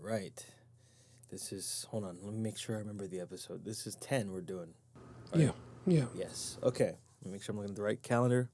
right. This is, hold on, let me make sure I remember the episode. This is 10 we're doing. Right? Yeah, yeah. Yes, okay. Let me make sure I'm looking at the right calendar.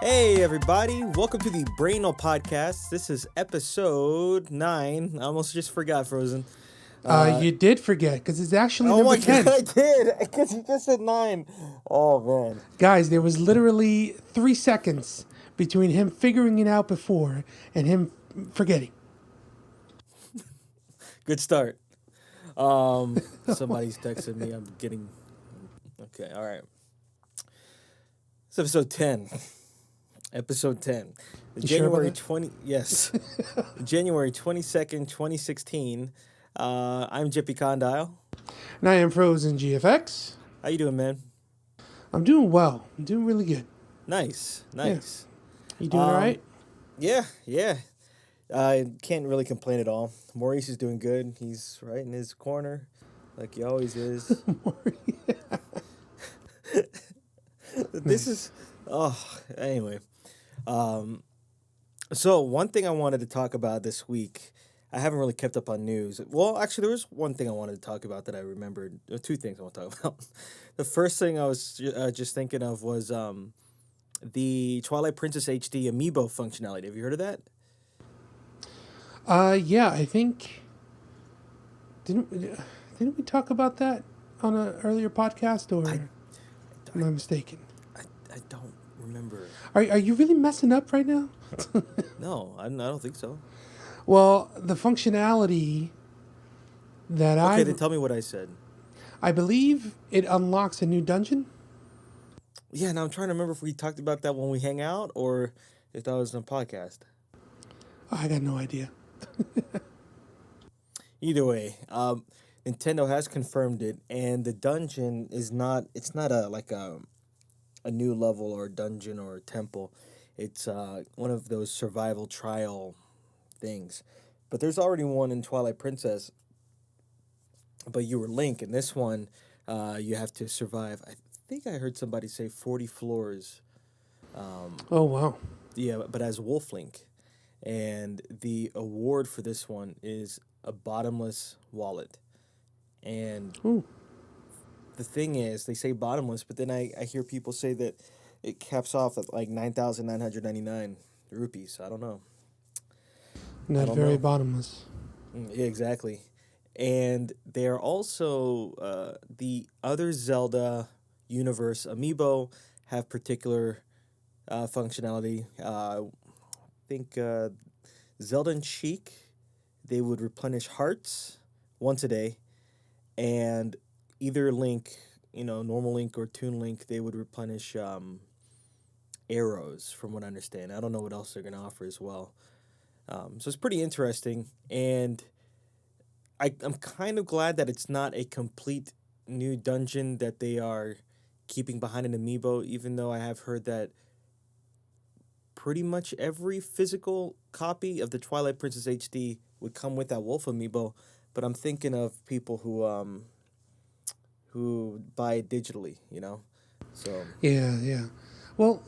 Hey everybody, welcome to the Brainal podcast. This is episode 9. I almost just forgot, Frozen. You did forget, because it's actually Oh number my 10. god, I did, because you just said 9. Oh man. Guys, there was literally 3 seconds between him figuring it out before and him forgetting. Good start. Somebody's texting me. I'm getting... Okay, all right. It's episode 10. Episode 10. January 20... Yes. January 22nd, 2016. I'm Jepicondyle. And I am FrozenGFX. How you doing, man? I'm doing well. I'm doing really good. Nice. You doing all right? Yeah. I can't really complain at all. Maurice is doing good. He's right in his corner, like he always is. This is... Oh, anyway. So one thing I wanted to talk about this week, I haven't really kept up on news. Well, actually, there was one thing I wanted to talk about that I remembered. Two things I want to talk about. The first thing I was just thinking of was the Twilight Princess HD Amiibo functionality. Have you heard of that? Yeah, I think... Didn't we talk about that on an earlier podcast, or am I mistaken? I don't remember. Are you really messing up right now? No, I don't think so. Well, the functionality that Okay, then tell me what I said. I believe it unlocks a new dungeon. Yeah, now I'm trying to remember if we talked about that when we hang out or if that was on a podcast. I got no idea. Either way, Nintendo has confirmed it, and the dungeon is not. It's not a new level or dungeon or temple. It's one of those survival trial things. But there's already one in Twilight Princess. But you were Link. In this one, you have to survive. I think I heard somebody say 40 floors. Oh, wow. Yeah, but as Wolf Link. And the award for this one is a bottomless wallet. And Ooh. The thing is, they say bottomless, but then I hear people say that it caps off at like 9,999 rupees. I don't know. Not very bottomless. Yeah, exactly. And they're also the other Zelda universe Amiibo have particular functionality. I think Zelda and Sheik, they would replenish hearts once a day, and either Link, normal Link or Toon Link, they would replenish arrows, from what I understand. I don't know what else they're going to offer as well. So it's pretty interesting, and I'm kind of glad that it's not a complete new dungeon that they are keeping behind an Amiibo, even though I have heard that pretty much every physical copy of the Twilight Princess HD would come with that Wolf Amiibo, but I'm thinking of people who buy it digitally, So Yeah. Well,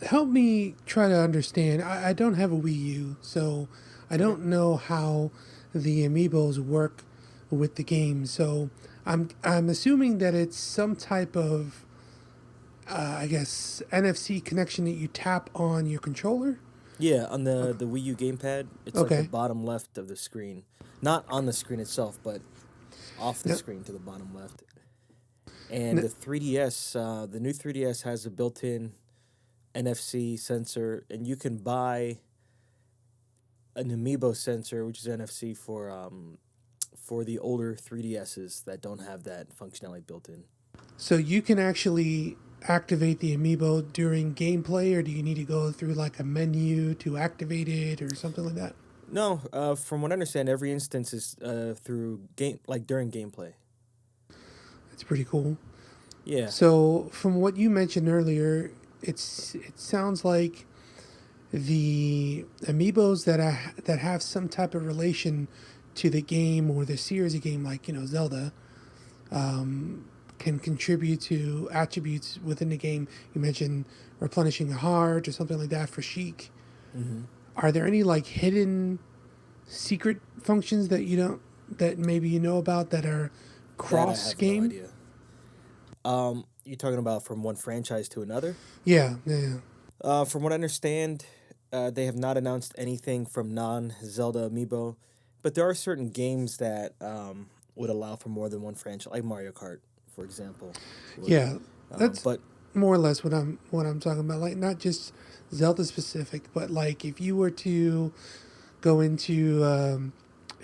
help me try to understand. I don't have a Wii U, so I don't know how the Amiibos work with the game. So I'm assuming that it's some type of I guess NFC connection that you tap on your controller. Yeah, on the Wii U gamepad, it's like the bottom left of the screen. Not on the screen itself, but off the screen to the bottom left. And the 3DS, the new 3DS has a built-in NFC sensor, and you can buy an Amiibo sensor, which is NFC for the older 3DSs that don't have that functionality built in. So you can actually activate the amiibo during gameplay, or do you need to go through like a menu to activate it or something like that? No, from what I understand, every instance is through game, like during gameplay. That's pretty cool. Yeah, So from what you mentioned earlier, it sounds like the amiibos that have some type of relation to the game or the series of game, like Zelda, can contribute to attributes within the game. You mentioned replenishing a heart or something like that for Sheik. hmm Are there any like hidden secret functions that you don't that maybe you know about that are that I cross have no game? idea. You're talking about from one franchise to another? Yeah, yeah, yeah. From what I understand, they have not announced anything from non-Zelda amiibo, but there are certain games that would allow for more than one franchise, like Mario Kart, for example. Would, Yeah, that's but more or less what I'm talking about. Like not just Zelda specific, but like if you were to go into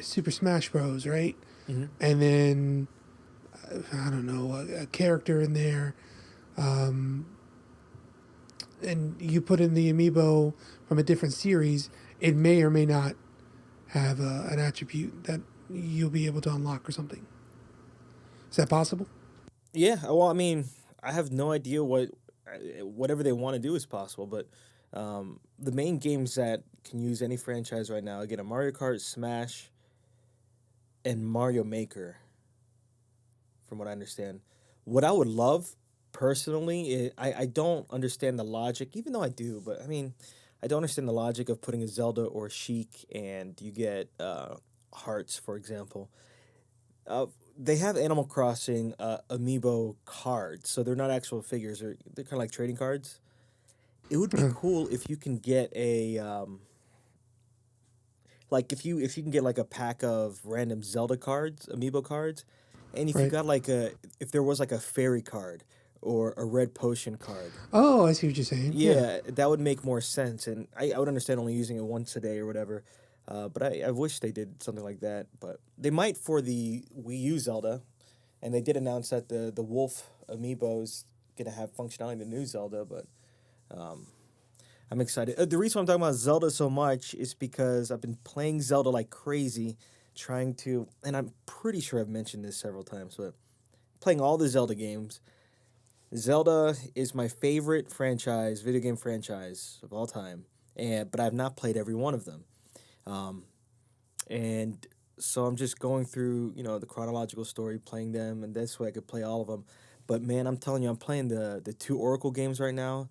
Super Smash Bros, right? mhm. And then I don't know a character in there, and you put in the amiibo from a different series, it may or may not have an attribute that you'll be able to unlock or something. Is that possible? Yeah, well, I mean, I have no idea whatever they want to do is possible, but the main games that can use any franchise right now, again, a Mario Kart, Smash, and Mario Maker, from what I understand. What I would love personally, I don't understand the logic, even though I do, but I mean, I don't understand the logic of putting a Zelda or Sheik and you get hearts, for example. Uh, they have Animal Crossing amiibo cards, so they're not actual figures. They're kind of like trading cards. It would be Uh, cool if you can get a like if you can get like a pack of random Zelda cards, amiibo cards, and if you right. got like a if there was like a fairy card or a red potion card, Oh, I see what you're saying. Yeah. yeah, that would make more sense. And I would understand only using it once a day or whatever. But I wish they did something like that. But they might for the Wii U Zelda, and they did announce that the Wolf amiibo's gonna have functionality in the new Zelda. But um, I'm excited. The reason I'm talking about Zelda so much is because I've been playing Zelda like crazy, trying to, and I'm pretty sure I've mentioned this several times, but playing all the Zelda games. Zelda is my favorite franchise, video game franchise of all time, and but I've not played every one of them. Um, and so I'm just going through, the chronological story, playing them, and this way I could play all of them. But man, I'm telling you, I'm playing the two Oracle games right now,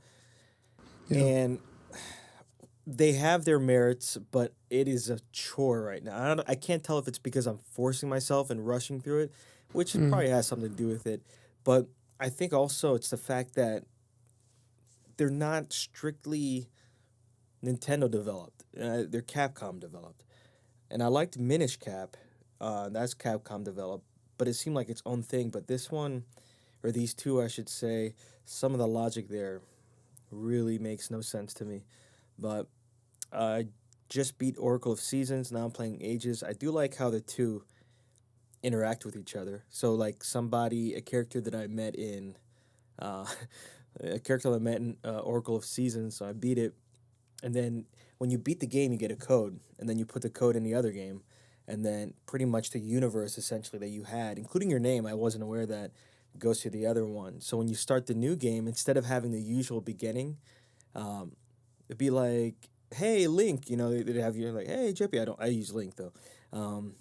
Yeah. and they have their merits, but it is a chore right now. I can't tell if it's because I'm forcing myself and rushing through it, which it Mm, probably has something to do with it. But I think also it's the fact that they're not strictly Nintendo developed. They're Capcom developed. And I liked Minish Cap. That's Capcom developed, but it seemed like its own thing. But this one, or these two, I should say, some of the logic there really makes no sense to me. But I just beat Oracle of Seasons. Now I'm playing Ages. I do like how the two interact with each other. So like a character that I met in, uh, a character that I met in Oracle of Seasons. So I beat it, and then when you beat the game, you get a code, and then you put the code in the other game, and then pretty much the universe essentially that you had, including your name. I wasn't aware that goes to the other one. So when you start the new game, instead of having the usual beginning, um, it'd be like, "Hey, Link," they'd have you like, "Hey, Jeppy." I use Link though.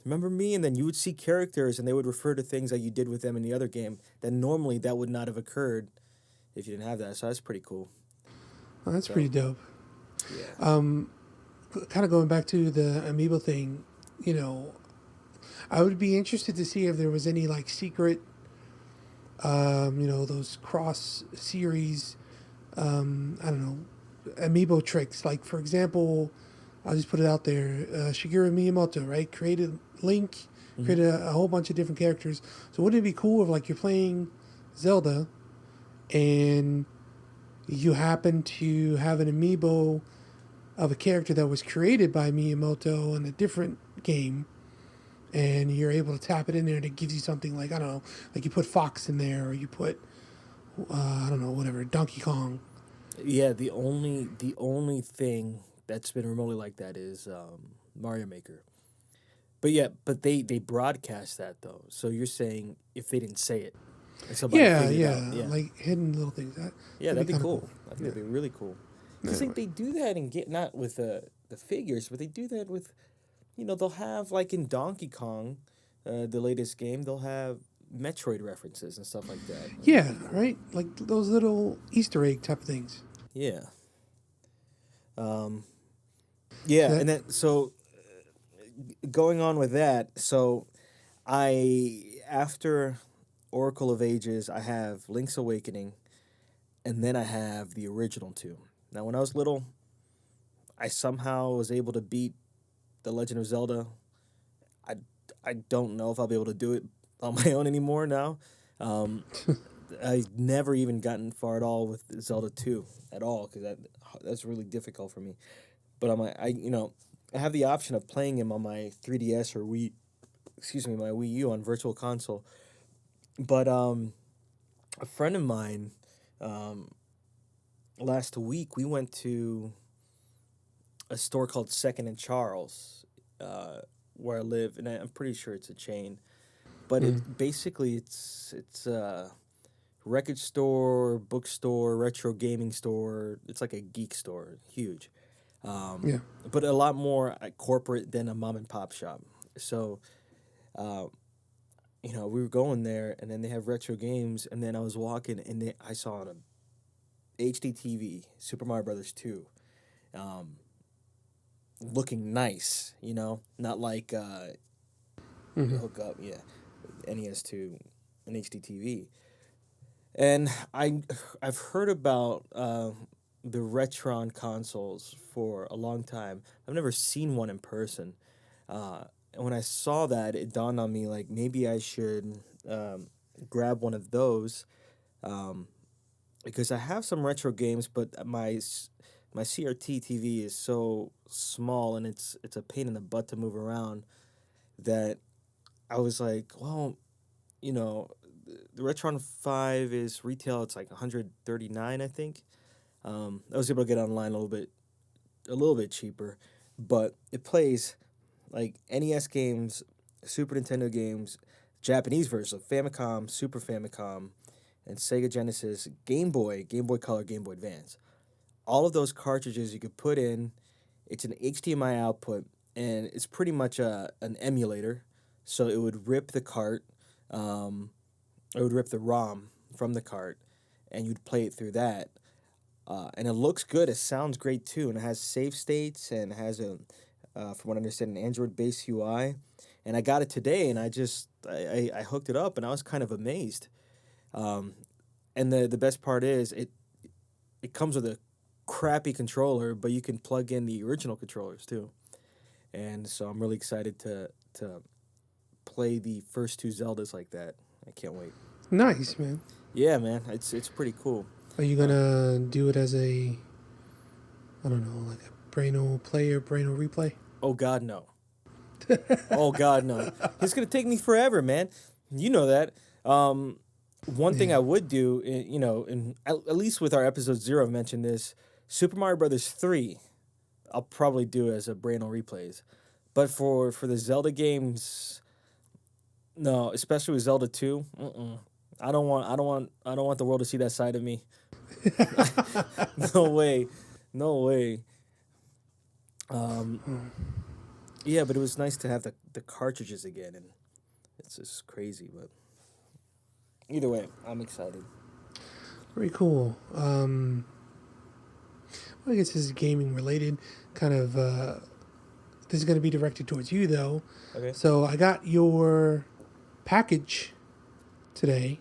Remember me? And then you would see characters, and they would refer to things that you did with them in the other game that normally that would not have occurred if you didn't have that. So that's pretty cool. well, that's pretty So dope. yeah. Kind of going back to the amiibo thing, you know, I would be interested to see if there was any like secret, those cross series, I don't know, amiibo tricks. Like for example, I'll just put it out there. Shigeru Miyamoto, right, created Link, hmm created a whole bunch of different characters. So wouldn't it be cool if like you're playing Zelda and you happen to have an amiibo of a character that was created by Miyamoto in a different game, and you're able to tap it in there, and it gives you something like, I don't know, like you put Fox in there, or you put I don't know, whatever, Donkey Kong. Yeah, the only thing that's been remotely like that is Mario Maker. But yeah, but they broadcast that though. So you're saying if they didn't say it, and somebody Yeah, figured it out, yeah, yeah, like hidden little things. yeah, That'd be that'd be kind of cool. cool. I think Yeah. that'd be really cool. Because Anyway. they do that and get not with the figures, but they do that with they'll have like in Donkey Kong, the latest game, they'll have Metroid references and stuff like that. That'd be Yeah, pretty cool. right? Like those little Easter egg type of things. Yeah. Um, So yeah, that, and then so going on with that, so I after Oracle of Ages, I have Link's Awakening, and then I have the original two. Now, when I was little, I somehow was able to beat the Legend of Zelda. I I don't know if I'll be able to do it on my own anymore now. Um, I've never even gotten far at all with Zelda 2 at all because that's really difficult for me. But I have the option of playing him on my 3DS or my Wii U on Virtual Console. But a friend of mine, um, last week we went to a store called Second and Charles, where I live, and I'm pretty sure it's a chain. But mm, it's a record store, bookstore, retro gaming store. It's like a geek store, huge, yeah. but a lot more corporate than a mom and pop shop. So, uh, we were going there, and then they have retro games, and then I was walking, and I saw on a HD TV Super Mario Brothers 2, um, looking nice. Not like you Hmm. hook up, yeah, NES to an HD TV. And I've heard about the Retron consoles for a long time. I've never seen one in person. And when I saw that, it dawned on me like maybe I should grab one of those, um, because I have some retro games, but my CRT TV is so small and it's a pain in the butt to move around that I was like, well, you know, the Retron 5 is retail. It's like 139, I think. I was able to get it online a little bit cheaper, but it plays like NES games, Super Nintendo games, Japanese versions of Famicom, Super Famicom, and Sega Genesis, Game Boy Color, Game Boy Advance. All of those cartridges you could put in. It's an HDMI output, and it's pretty much an emulator. So it would rip the cart, um, it would rip the ROM from the cart, and you'd play it through that. And it looks good. It sounds great too, and it has save states and has from what I understand, an Android-based UI. And I got it today, and I hooked it up, and I was kind of amazed. Um, and the best part is it comes with a crappy controller, but you can plug in the original controllers too. And so I'm really excited to play the first two Zeldas like that. I can't wait. Nice, man. Yeah, man, it's pretty cool. Are you Uh, gonna do it as a, I don't know, like a Brainal play or Brainal replay? oh God, no. Oh God, no. It's gonna take me forever, man. You know that. One thing Yeah. I would do, and at least with our episode 0, I've mentioned this. Super Mario Brothers 3, I'll probably do as a Brainal replays. But for the Zelda games, no, especially with Zelda 2, mm-mm. I don't want the world to see that side of me. No way. No way. Um, yeah, but it was nice to have the cartridges again, and it's just crazy. But either way, I'm excited. Very cool. Well, I guess this is gaming related. Kind of. This is going to be directed towards you though. Okay. So I got your package today.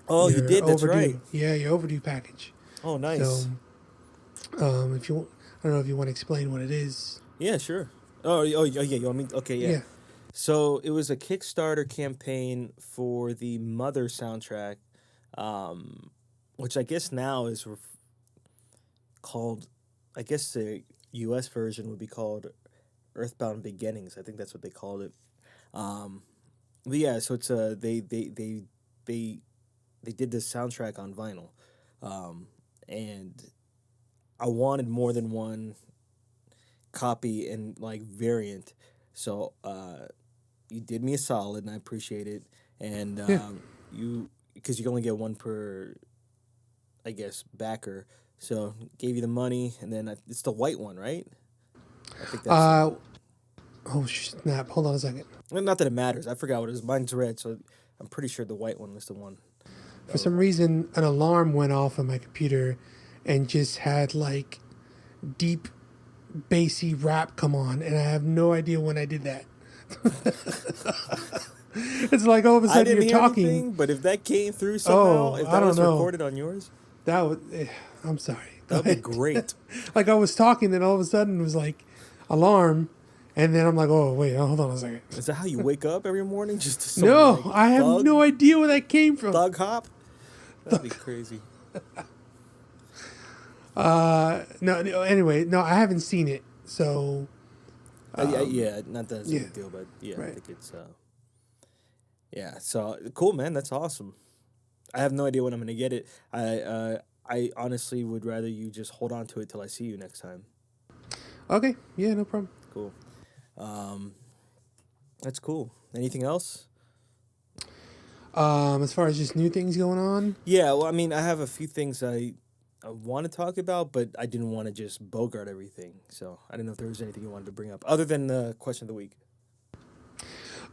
Oh, you Your did. That's right. overdue. Yeah, your overdue package. Oh, So, nice. if you, I don't know if you want to explain what it is. Yeah, sure. Oh, yeah. You want me? Okay, yeah. Yeah. So it was a Kickstarter campaign for the Mother soundtrack, um, which I guess now is called, I guess the U.S. version would be called Earthbound Beginnings. I think that's what they called it. Um, but yeah, so it's they they did this soundtrack on vinyl, um, and I wanted more than one copy and like variant. So you did me a solid, and I appreciate it. And Yeah. you because you can only get one per, I guess, backer. So gave you the money, and then it's the white one, right? I think that's Uh, oh snap! Hold on a second. well, not that it matters. I forgot what it is. Mine's red, so I'm pretty sure the white one was the one. For some reason, an alarm went off on my computer, and just had like deep, bassy rap come on, and I have no idea when I did that. It's like all of a I sudden didn't you're hear talking. anything, but if that came through somehow, Oh, if I that don't was know. recorded on yours, That was. I'm sorry. that Go would be ahead. great. Like I was talking, and all of a sudden it was like alarm, and then I'm like, oh wait, hold on a second. Is that how you wake up every morning? Just to some No, like I have no idea where that came from. thug hop? That'd be crazy. No. Anyway, no, I haven't seen it. So Yeah, not that it's a yeah, big deal, but yeah, I right. think it's yeah. So cool, man. That's awesome. I have no idea when I'm gonna get it. I honestly would rather you just hold on to it till I see you next time. Okay, yeah, no problem. Cool. Um, that's cool. Anything else? As far as just new things going on, Yeah, well, I mean, I have a few things I want to talk about, but I didn't want to just bogart everything. So I didn't know if there was anything you wanted to bring up other than the question of the week.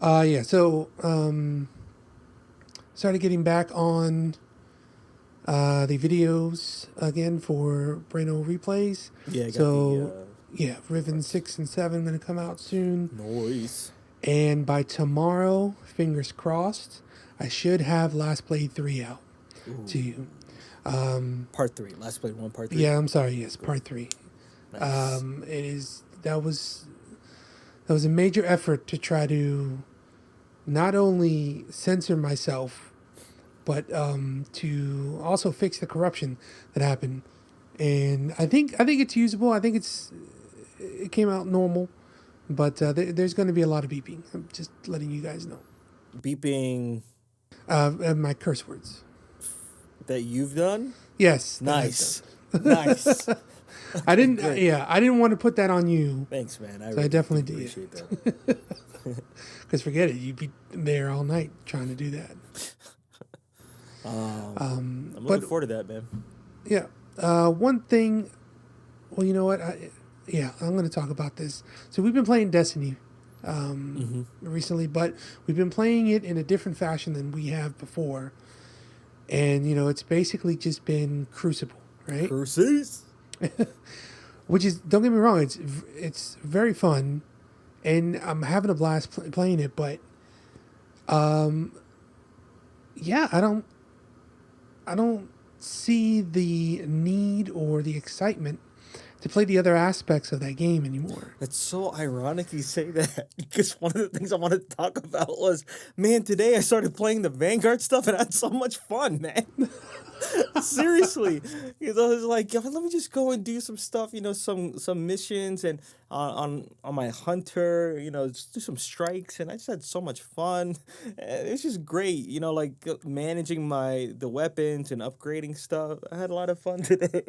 yeah. So started getting back on the videos again for Brainal replays. Yeah, I got So the yeah, Riven 6 and 7 going to come out soon. noise. And by tomorrow, fingers crossed, I should have Last Blade 3 out to you. Part three. Last played one. Part three. Yeah, I'm sorry. Yes, part 3. Nice. It is that was a major effort to try to not only censor myself, but to also fix the corruption that happened. And I think it's usable. I think it came out normal, but there's going to be a lot of beeping. I'm just letting you guys know. Beeping My curse words. that you've done. Yes. that I've Nice. Nice. done. I didn't. Great. Yeah, I didn't want to put that on you. Thanks, man. I So I really definitely do did. appreciate that. Because forget it, you'd be there all night trying to do that. I'm But looking forward to that, man. yeah, one thing. Well, you know what? I'm going to talk about this. So we've been playing Destiny recently, but we've been playing it in a different fashion than we have before. And it's basically just been Crucible, right? Curses. Which is, don't get me wrong, it's very fun, and I'm having a blast playing it. But yeah, I don't see the need or the excitement to play the other aspects of that game anymore. That's so ironic you say that because one of the things I wanted to talk about was, man, today I started playing the Vanguard stuff and I had so much fun, man. Seriously, because I was like, yo, let me just go and do some stuff, some missions and on my hunter, just do some strikes, and I just had so much fun. And it's just great, like managing the weapons and upgrading stuff. I had a lot of fun today.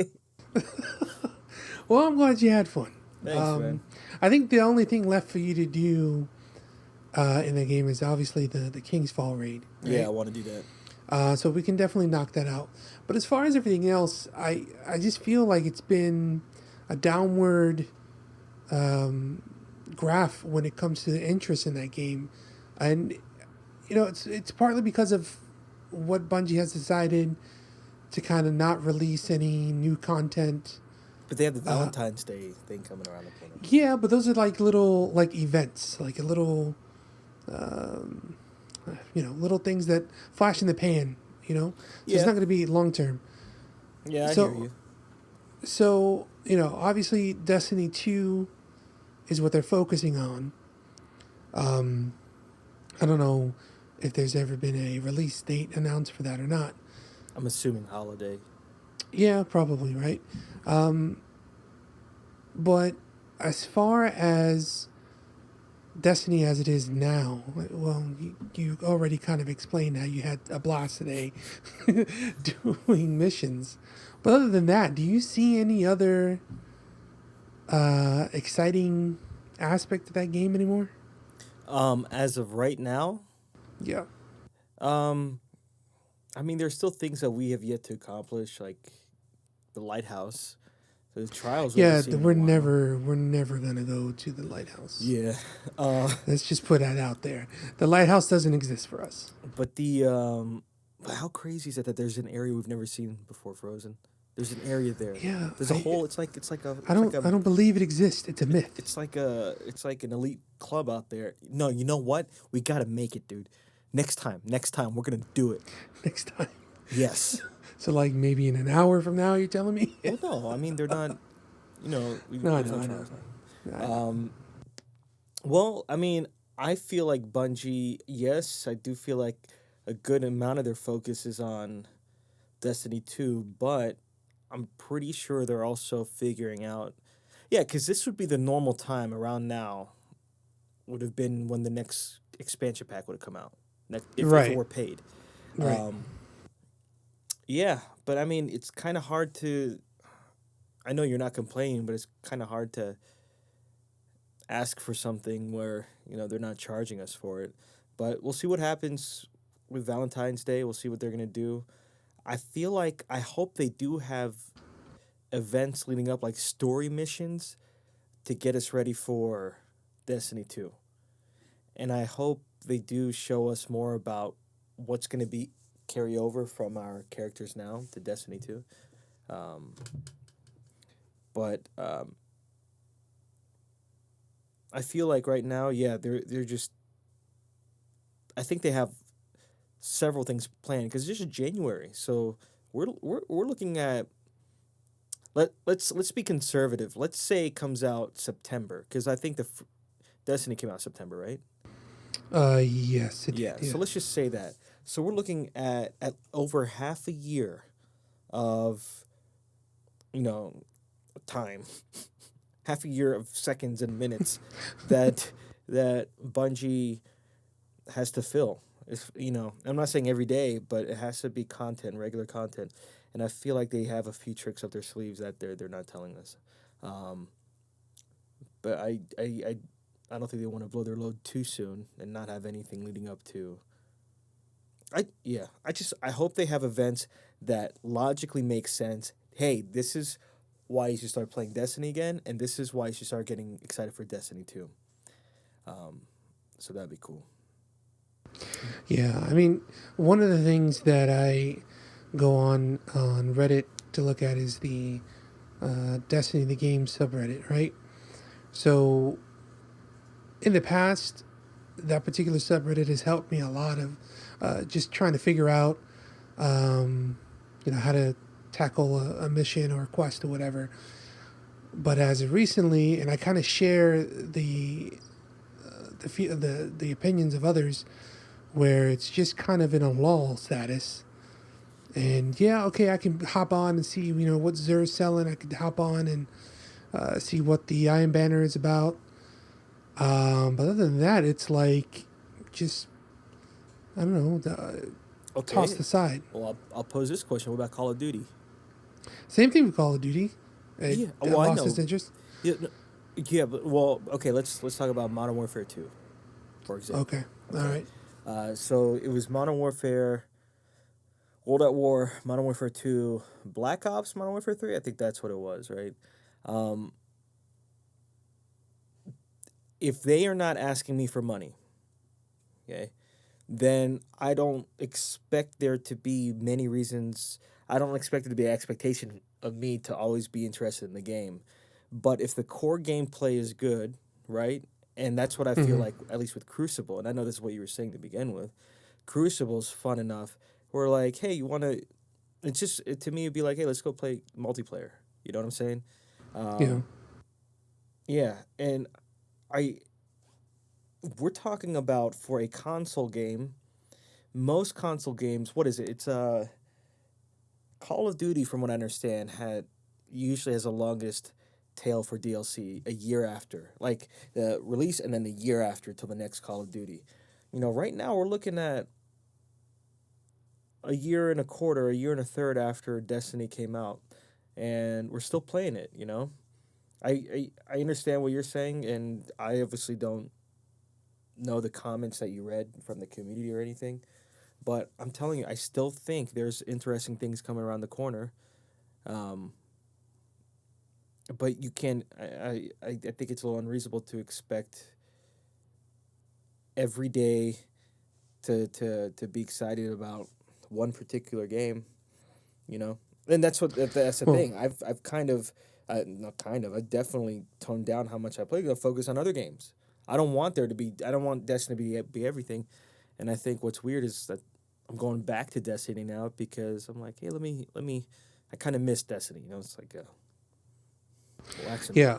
Well, I'm glad you had fun. Thanks, man. I think the only thing left for you to do in the game is obviously the King's Fall raid. Right? Yeah, I want to do that. So we can definitely knock that out. But as far as everything else, I just feel like it's been a downward graph when it comes to the interest in that game. And, it's partly because of what Bungie has decided to kind of not release any new content. But they have the Valentine's Day thing coming around the corner. Yeah, but those are like little events, like a little little things that flash in the pan, So Yeah. it's not going to be long term. Yeah, I So- hear you. So, obviously Destiny 2 is what they're focusing on. I don't know if there's ever been a release date announced for that or not. I'm assuming holiday. Yeah, probably right. Um, but as far as Destiny as it is now, well, you already kind of explained how you had a blast today doing missions. But other than that, do you see any other exciting aspect of that game anymore? As of right now, Yeah. um, I mean, there's still things that we have yet to accomplish, like the lighthouse. The trials we haven't Yeah, seen in a while. we're never gonna go to the lighthouse. Yeah. Uh, Let's just put that out there. The lighthouse doesn't exist for us. but how crazy is it that there's an area we've never seen before, Frozen? There's an area there. Yeah, There's a whole. I don't believe it exists. It's a myth. It's like an elite club out there. No, you know what? We gotta make it, dude. Next time, we're gonna do it. Next time. Yes. So like maybe in an hour from now, you're telling me? Well, no, I mean they're not. No, There's no I know. trials I now. know. Well, I mean, I feel like Bungie. Yes, I do feel like a good amount of their focus is on Destiny 2, but I'm pretty sure they're also figuring out. Yeah, because this would be the normal time around now, would have been when the next expansion pack would have come out, if it Right. were paid. Right. Um, yeah, but I mean, it's kind of hard to. I know you're not complaining, but it's kind of hard to ask for something where they're not charging us for it. But we'll see what happens with Valentine's Day. We'll see what they're gonna do. I hope they do have events leading up, like story missions, to get us ready for Destiny 2. And I hope they do show us more about what's going to be carry over from our characters now to Destiny 2. Um, but I feel like right now, yeah, they're just. I think they have several things planned because it's just January, so we're looking at. Let's be conservative. Let's say it comes out September because I think Destiny came out September, right? Yes, it did. Yeah, Yeah. so let's just say that. So we're looking at over half a year of, you know, time, half a year of seconds and minutes that Bungie has to fill. If I'm not saying every day, but it has to be content, regular content, and I feel like they have a few tricks up their sleeves that they're not telling us. Um, but I don't think they want to blow their load too soon and not have anything leading up to. I hope they have events that logically make sense. Hey, this is why you should start playing Destiny again, and this is why you should start getting excited for Destiny 2. Um, so that'd be cool. Yeah. I mean, one of the things that I go on Reddit to look at is the Destiny the game subreddit, right? So in the past, that particular subreddit has helped me a lot of just trying to figure out, um, how to tackle a mission or a quest or whatever. But as of recently, and I kind of share the opinions of others, where it's just kind of in a lull status. And yeah, okay, I can hop on and see what Zer's selling. I could hop on and see what the Iron Banner is about. But other than that, it's like just I don't know, tossed Okay. aside. Well, I'll pose this question. What about Call of Duty? Same thing with Call of Duty. It Yeah. Well, I lost its know. interest. Yeah. No, yeah. But well, okay. Let's talk about Modern Warfare 2, for Okay, example. all Okay. right. So it was Modern Warfare, World at War, Modern Warfare 2, Black Ops, Modern Warfare 3. I think that's what it was, right? Um, if they are not asking me for money, okay, then I don't expect there to be many reasons. I don't expect there to be an expectation of me to always be interested in the game. But if the core gameplay is good, right? And that's what I feel Mm-hmm. like, at least with Crucible, and I know this is what you were saying to begin with. Crucible's fun enough. We're like, hey, you want to? To me, it'd be like, hey, let's go play multiplayer. You know what I'm saying? Yeah. Um, yeah, and I we're talking about for a console game. Most console games, what is it? It's Call of Duty, from what I understand, had usually has the longest tail for DLC a year after, like the release, and then the year after till the next Call of Duty. Right now we're looking at a year and a quarter, a year and a third after Destiny came out, and we're still playing it. I understand what you're saying, and I obviously don't know the comments that you read from the community or anything, but I'm telling you, I still think there's interesting things coming around the corner. Um, but you can I think it's a little unreasonable to expect every day to be excited about one particular game, you know. And that's the Well, thing. I've kind of not kind of I definitely toned down how much I play to focus on other games. I don't want Destiny to be everything, and I think what's weird is that I'm going back to Destiny now because I'm like, hey, let me. I kind of miss Destiny. It's like relaxing mode. yeah.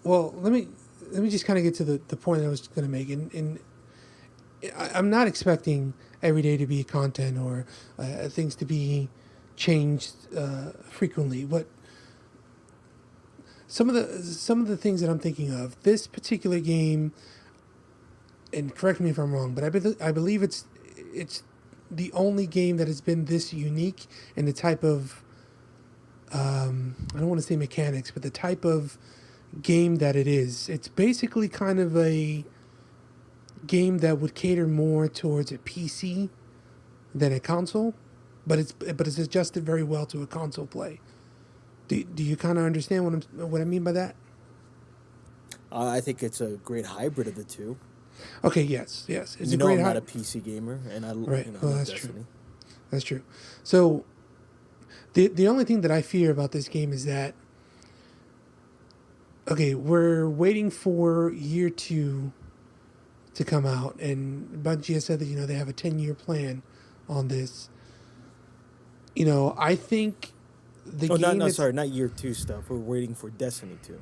Well, let me just kind of get to the point I was going to make, and I'm not expecting every day to be content or things to be changed frequently. But some of the things that I'm thinking of, this particular game, and correct me if I'm wrong, but I believe it's the only game that has been this unique in the type of I don't want to say mechanics, but the type of game that it is. It's basically kind of a game that would cater more towards a PC than a console, but it's adjusted very well to a console play. Do you kind of understand what I mean by that? I think it's a great hybrid of the two. Okay, yes, it's a You know, great I'm not high. a PC gamer, and Right. I Well, love that's true. Destiny. That's true. So the only thing that I fear about this game is that okay, we're waiting for year two to come out, and Bungie has said that they have a 10-year plan on this. I think the Oh, not game no, it's sorry, not year two stuff. We're waiting for Destiny 2.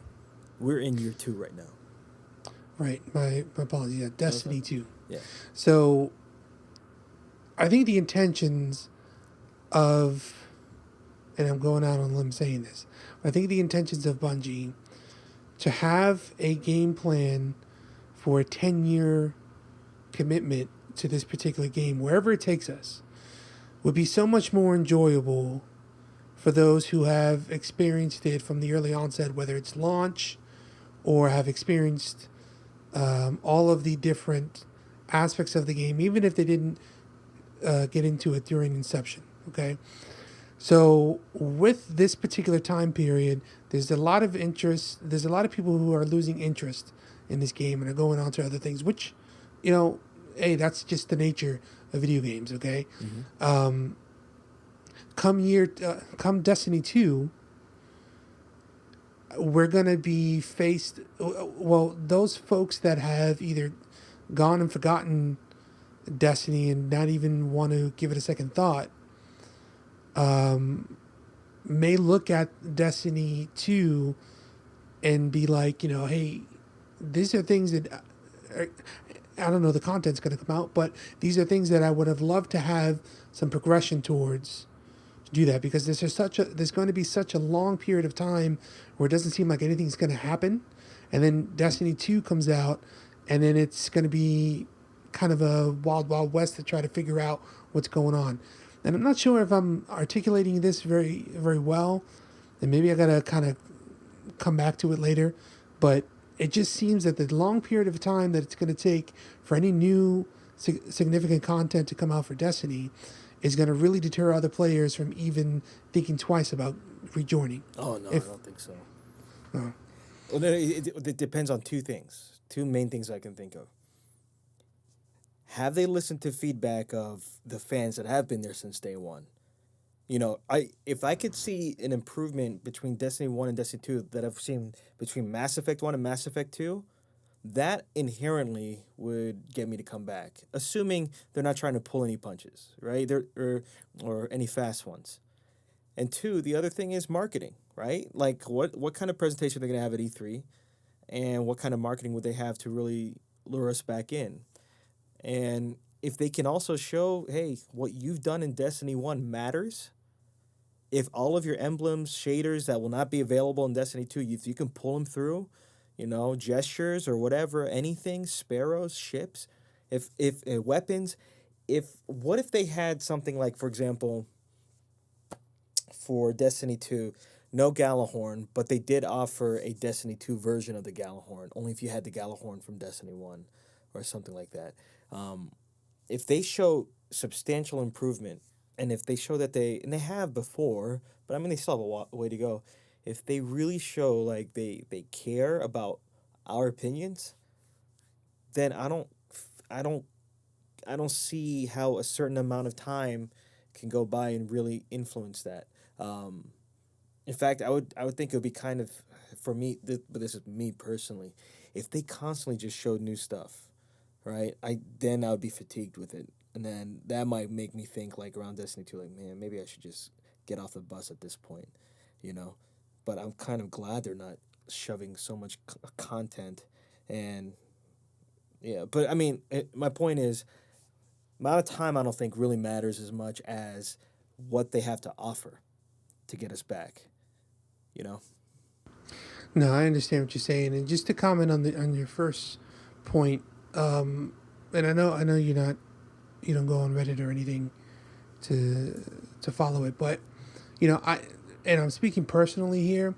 We're in year 2 right now. right. My apologies. Yeah, Okay. Destiny 2. Yeah. So I think the intentions of, and I'm going out on a limb saying this, I think the intentions of Bungie to have a game plan for a 10-year commitment to this particular game, wherever it takes us, would be so much more enjoyable for those who have experienced it from the early onset, whether it's launch or have experienced all of the different aspects of the game, even if they didn't get into it during inception. Okay. So, with this particular time period, there's a lot of interest. There's a lot of people who are losing interest in this game and are going on to other things, which, you know, hey, that's just the nature of video games, okay? Hmm. Come Destiny 2, we're going to be faced, well, those folks that have either gone and forgotten Destiny and not even want to give it a second thought may look at Destiny 2 and be like, hey, these are things that are, I don't know, the content's going to come out, but these are things that I would have loved to have some progression towards to do that because there's going to be such a long period of time where it doesn't seem like anything's going to happen, and then Destiny 2 comes out, and then it's going to be kind of a wild wild west to try to figure out what's going on. And I'm not sure if I'm articulating this very very well, and maybe I got to kind of come back to it later, but it just seems that the long period of time that it's going to take for any new significant content to come out for Destiny is going to really deter other players from even thinking twice about rejoining. Oh no, I If don't think so. uh, Well, no, it depends on two things. Two main things I can think of. Have they listened to feedback of the fans that have been there since day one? I if I could see an improvement between Destiny 1 and Destiny 2 that I've seen between Mass Effect 1 and Mass Effect 2, that inherently would get me to come back, assuming they're not trying to pull any punches, right? Or any fast ones. And two, the other thing is marketing, right? Like what kind of presentation are they going to have at E3, and what kind of marketing would they have to really lure us back in? And if they can also show, hey, what you've done in Destiny 1 matters, if all of your emblems, shaders that will not be available in Destiny 2, if you can pull them through, gestures or whatever, anything, sparrows, ships, if weapons, what if they had something like, for example, for Destiny 2, no Galahorn, but they did offer a Destiny 2 version of the Galahorn, only if you had the Galahorn from Destiny 1 or something like that. Um, if they show substantial improvement, and if they show that and they have before, but I mean, they still have a way to go. If they really show like they care about our opinions, then I don't, I don't see how a certain amount of time can go by and really influence that. Um, in fact, I would think it would be kind of for me, but this is me personally. If they constantly just showed new stuff, right? I would be fatigued with it, and then that might make me think like around Destiny 2, like man, maybe I should just get off the bus at this point, you know. But I'm kind of glad they're not shoving so much content, and yeah. But I mean, my point is, amount of time I don't think really matters as much as what they have to offer to get us back, you know. No, I understand what you're saying, and just to comment on the on your first point, and I know you don't go on Reddit or anything to follow it, but I and I'm speaking personally here.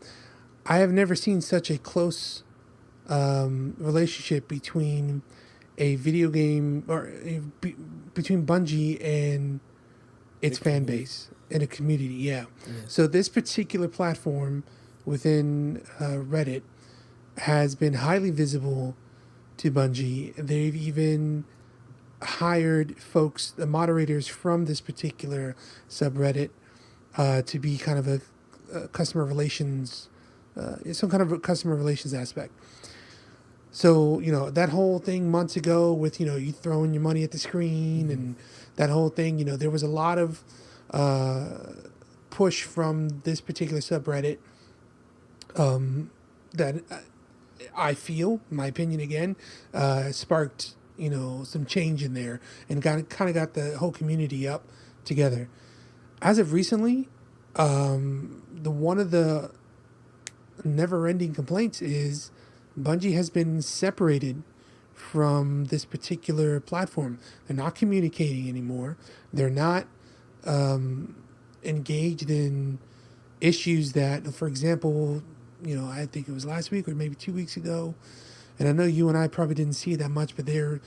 I have never seen such a close relationship between a video game between Bungie and The its fan community, base and a community. Yeah. yeah. So this particular platform within Reddit has been highly visible to Bungie. They've even hired folks, the moderators from this particular subreddit, to be kind of a customer relations, some kind of a customer relations aspect. So, that whole thing months ago with, you throwing your money at the screen Mm-hmm. and that whole thing, there was a lot of push from this particular subreddit that I feel, my opinion again, sparked, some change in there and got the whole community up together. As of recently, the one of the never-ending complaints is Bungie has been separated from this particular platform. They're not communicating anymore. They're not engaged in issues that, for example, I think it was last week or maybe 2 weeks ago, and I know you and I probably didn't see it that much, but there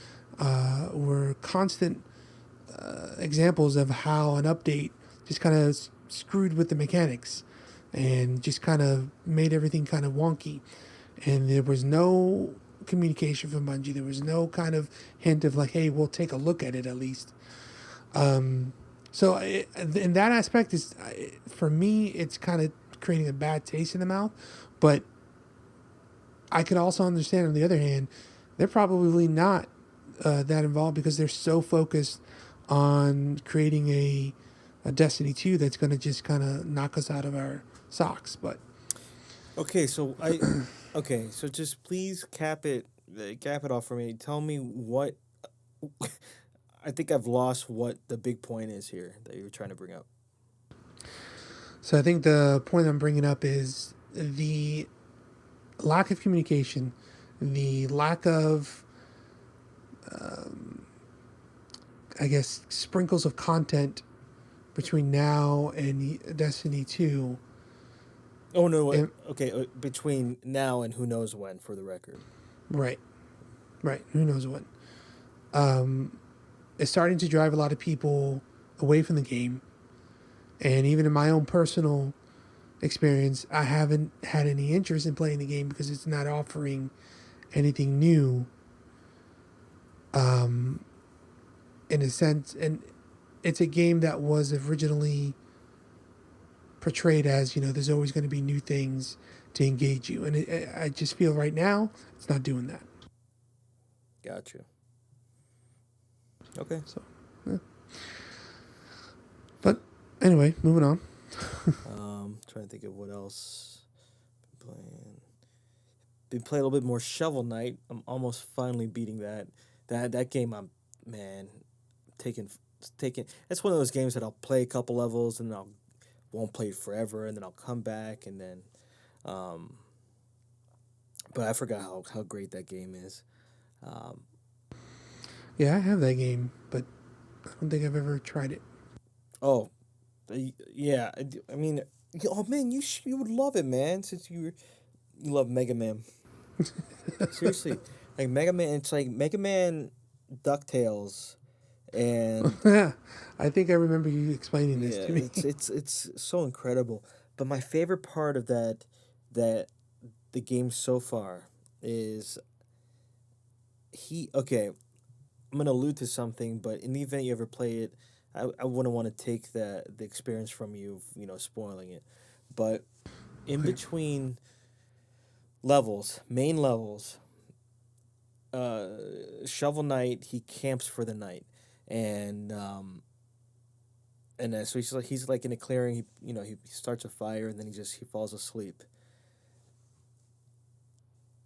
were constant examples of how an update just kind of screwed with the mechanics and just kind of made everything kind of wonky. And there was no communication from Bungie. There was no kind of hint of like, hey, we'll take a look at it at least. So in that aspect, is for me, it's kind of creating a bad taste in the mouth. But I could also understand, on the other hand, they're probably not that involved because they're so focused on creating a Destiny 2 that's going to just kind of knock us out of our socks. But Okay, okay, so just please cap it off for me. Tell me what I think I've lost what the big point is here that you were trying to bring up. so I think the point I'm bringing up is the lack of communication, the lack of, I guess, sprinkles of content between now and Destiny 2. Oh no, what? And, Okay, between now and who knows when, for the record. right, right, who knows what. It's starting to drive a lot of people away from the game. And even in my own personal experience, I haven't had any interest in playing the game because it's not offering anything new, in a sense. And it's a game that was originally portrayed as, there's always going to be new things to engage you. And I just feel right now it's not doing that. Got you. Okay. So, yeah. But anyway, moving on. Trying to think of what else. Been playing a little bit more Shovel Knight. I'm almost finally beating that. That game. I'm man taking taking. That's one of those games that I'll play a couple levels and I'll won't play it forever, and then I'll come back, and then, um, but I forgot how great that game is. Um, Yeah, I have that game, but I don't think I've ever tried it. oh, yeah, I mean, oh man, you would love it, man, since you love Mega Man. Seriously, like Mega Man, it's like Mega Man, Ducktales, and I think I remember you explaining this yeah, to me. it's so incredible. But my favorite part of that the game so far is he okay. I'm gonna allude to something, but in the event you ever play it, I wouldn't want to take the experience from you, spoiling it. But in Okay. between levels, main levels, uh, Shovel Knight he camps for the night, and so he's like in a clearing. He starts a fire and then he falls asleep.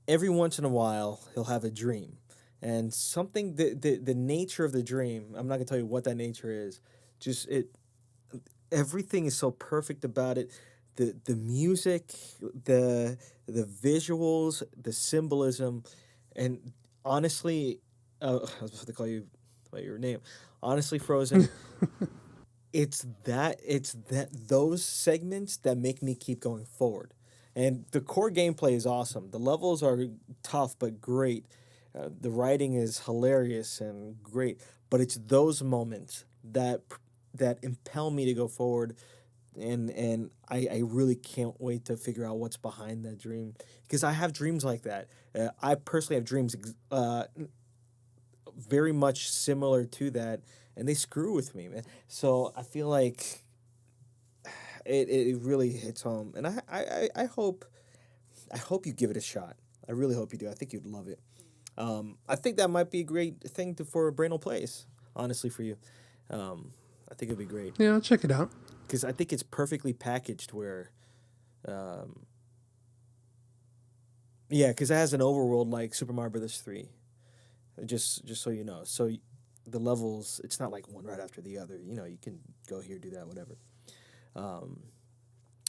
Every once in a while he'll have a dream, and something the nature of the dream. I'm not gonna tell you what that nature is. Just it everything is so perfect about it. The music, the the visuals, the symbolism, and honestly, I was supposed to call you by your name. Honestly, Frozen, it's that those segments that make me keep going forward. And the core gameplay is awesome. The levels are tough but great. The writing is hilarious and great, but it's those moments that impel me to go forward, and I really can't wait to figure out what's behind that dream, because I have dreams like that. I personally have dreams very much similar to that, and they screw with me, man. So I feel like it really hits home, and I hope you give it a shot. I really hope you do. I think you'd love it. I think that might be a great thing for Brainal Plays. Honestly, for you, I think it'd be great Yeah, I'll check it out. because I think it's perfectly packaged. Where, um, yeah, because it has an overworld like Super Mario Brothers 3. Just so you know, the levels, it's not like one right after the other. You can go here, do that, whatever. Um,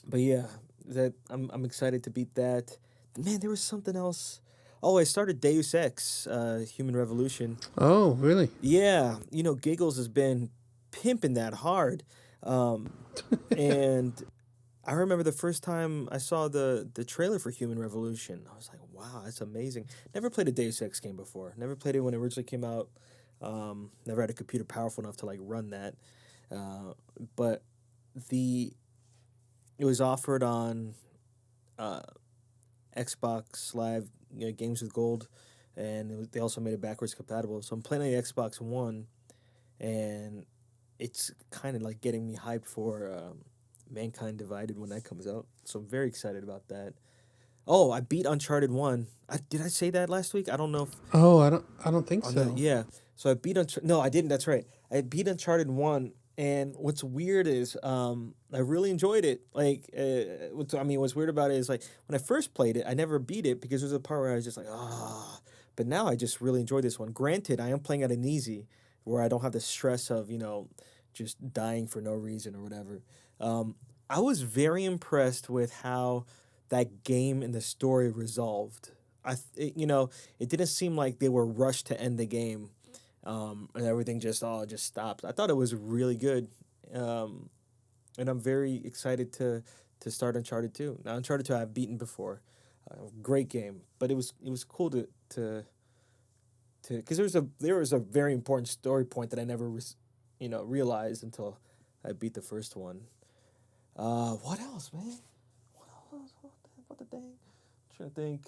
but yeah, that I'm excited to beat that. Man, there was something else. Oh, I started Deus Ex, Human Revolution. Oh, really? Yeah, Giggles has been pimping that hard. Um, and I remember the first time I saw the trailer for Human Revolution. I was like, wow, that's amazing. Never played a Deus Ex game before. Never played it when it originally came out. Never had a computer powerful enough to like run that. But the it was offered on uh, Xbox Live, Games with Gold, and they also made it backwards compatible. So I'm playing on the Xbox One, and it's kind of like getting me hyped for Mankind Divided when that comes out. So I'm very excited about that. Oh, I beat Uncharted 1. Did I say that last week? I don't know if Oh, I don't think on the so. yeah. So I beat No, I didn't. That's right. I beat Uncharted 1, and what's weird is I really enjoyed it. Like what's weird about it is like when I first played it, I never beat it because there was a part where I was just like, ah. But now I just really enjoy this one. Granted, I am playing at an easy where I don't have the stress of, just dying for no reason or whatever. Um I was very impressed with how that game and the story resolved. It didn't seem like they were rushed to end the game, and everything just stopped. I thought it was really good, um, and I'm very excited to start Uncharted 2. Now Uncharted 2 I've beaten before, great game, but it was cool to because there was a very important story point that I never realized until I beat the first one. What else, man? What else? What the dang? I'm trying to think.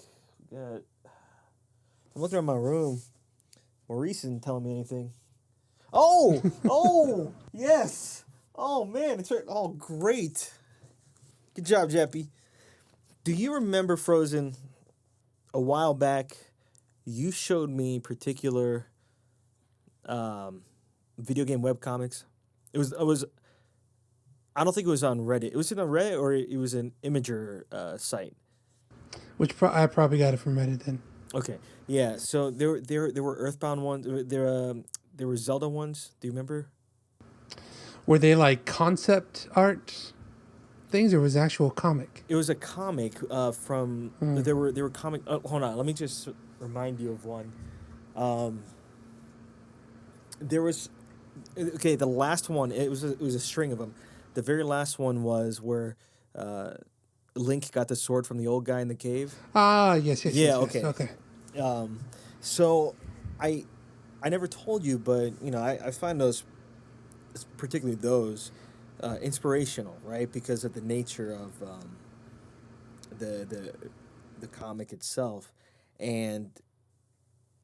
Yeah, I'm looking around my room. Maurice isn't telling me anything. Oh, yes. Oh man, it's right. Oh, great. Good job, Jeppy. Do you remember Frozen a while back? You showed me particular um, video game webcomics. It was. I don't think it was on Reddit. It was either on Reddit or it was an Imager site. I probably got it from Reddit then. Okay, yeah. So there were Earthbound ones. There were Zelda ones. Do you remember? Were they like concept art? things, or was it actual comic? It was a comic from Hmm. there were comic. Oh, hold on, let me just remind you of one. Um, there was okay. The last one it was a string of them. The very last one was where uh, Link got the sword from the old guy in the cave. Ah, yes, yes, Yeah. yes, yes. Okay. Okay. Um, so I I never told you, but I find those, particularly those, inspirational, right? Because of the nature of the the the comic itself, and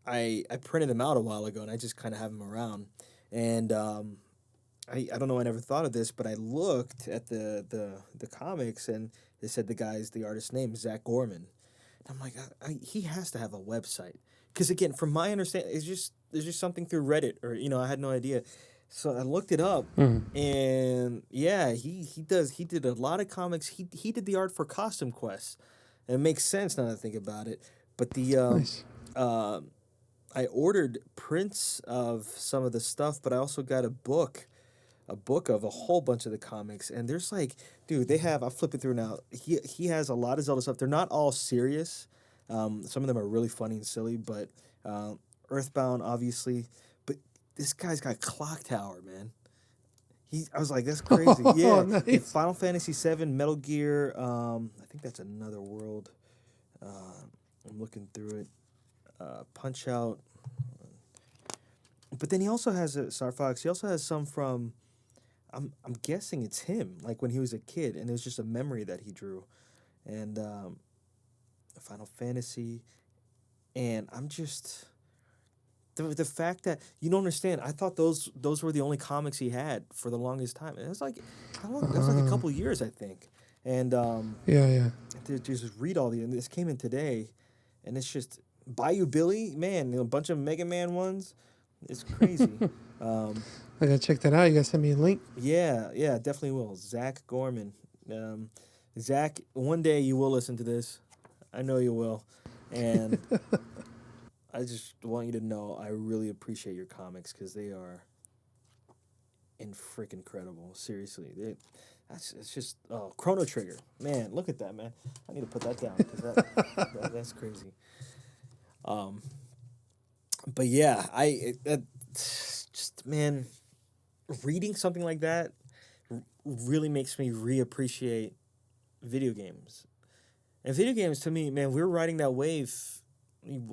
I printed them out a while ago, and I just kind of have them around, and I don't know, I never thought of this, but I looked at the comics, and they said the artist's name is Zach Gorman. And I'm like, he has to have a website, because again, from my understanding, there's just something through Reddit, or I had no idea, so I looked it up, Hmm. and yeah, he did a lot of comics. He did the art for Costume Quest, and it makes sense now that I think about it. But Nice. uh, I ordered prints of some of the stuff, but I also got a book of a whole bunch of the comics, and there's like, dude, they have. I'll flip it through now. He has a lot of Zelda stuff. They're not all serious. Some of them are really funny and silly, but uh, Earthbound, obviously. But this guy's got Clock Tower, man. I was like, that's crazy. Oh, Yeah, and nice. Final Fantasy VII, Metal Gear. I think that's another world. I'm looking through it. Punch Out. But then he also has a Star Fox. He also has some from. I'm guessing it's him, like when he was a kid, and it was just a memory that he drew, and Final Fantasy, and I'm just the fact that you don't understand. I thought those were the only comics he had for the longest time, and it was like how long? That was like a Uh, couple years, I think, and yeah, yeah. to just read all these. And this came in today, and it's just Bayou Billy, man, a bunch of Mega Man ones. It's crazy. Um, I gotta check that out. You gotta send me a link. Yeah, yeah, definitely will. Zach Gorman. Um, Zach, one day you will listen to this. I know you will. And I just want you to know I really appreciate your comics, because they are in freaking incredible. Seriously. It's just, oh, Chrono Trigger. Man, look at that, man. I need to put that down, because that's crazy. Um, but yeah, just, man, reading something like that really makes me reappreciate video games. And video games, to me, man, we're riding that wave.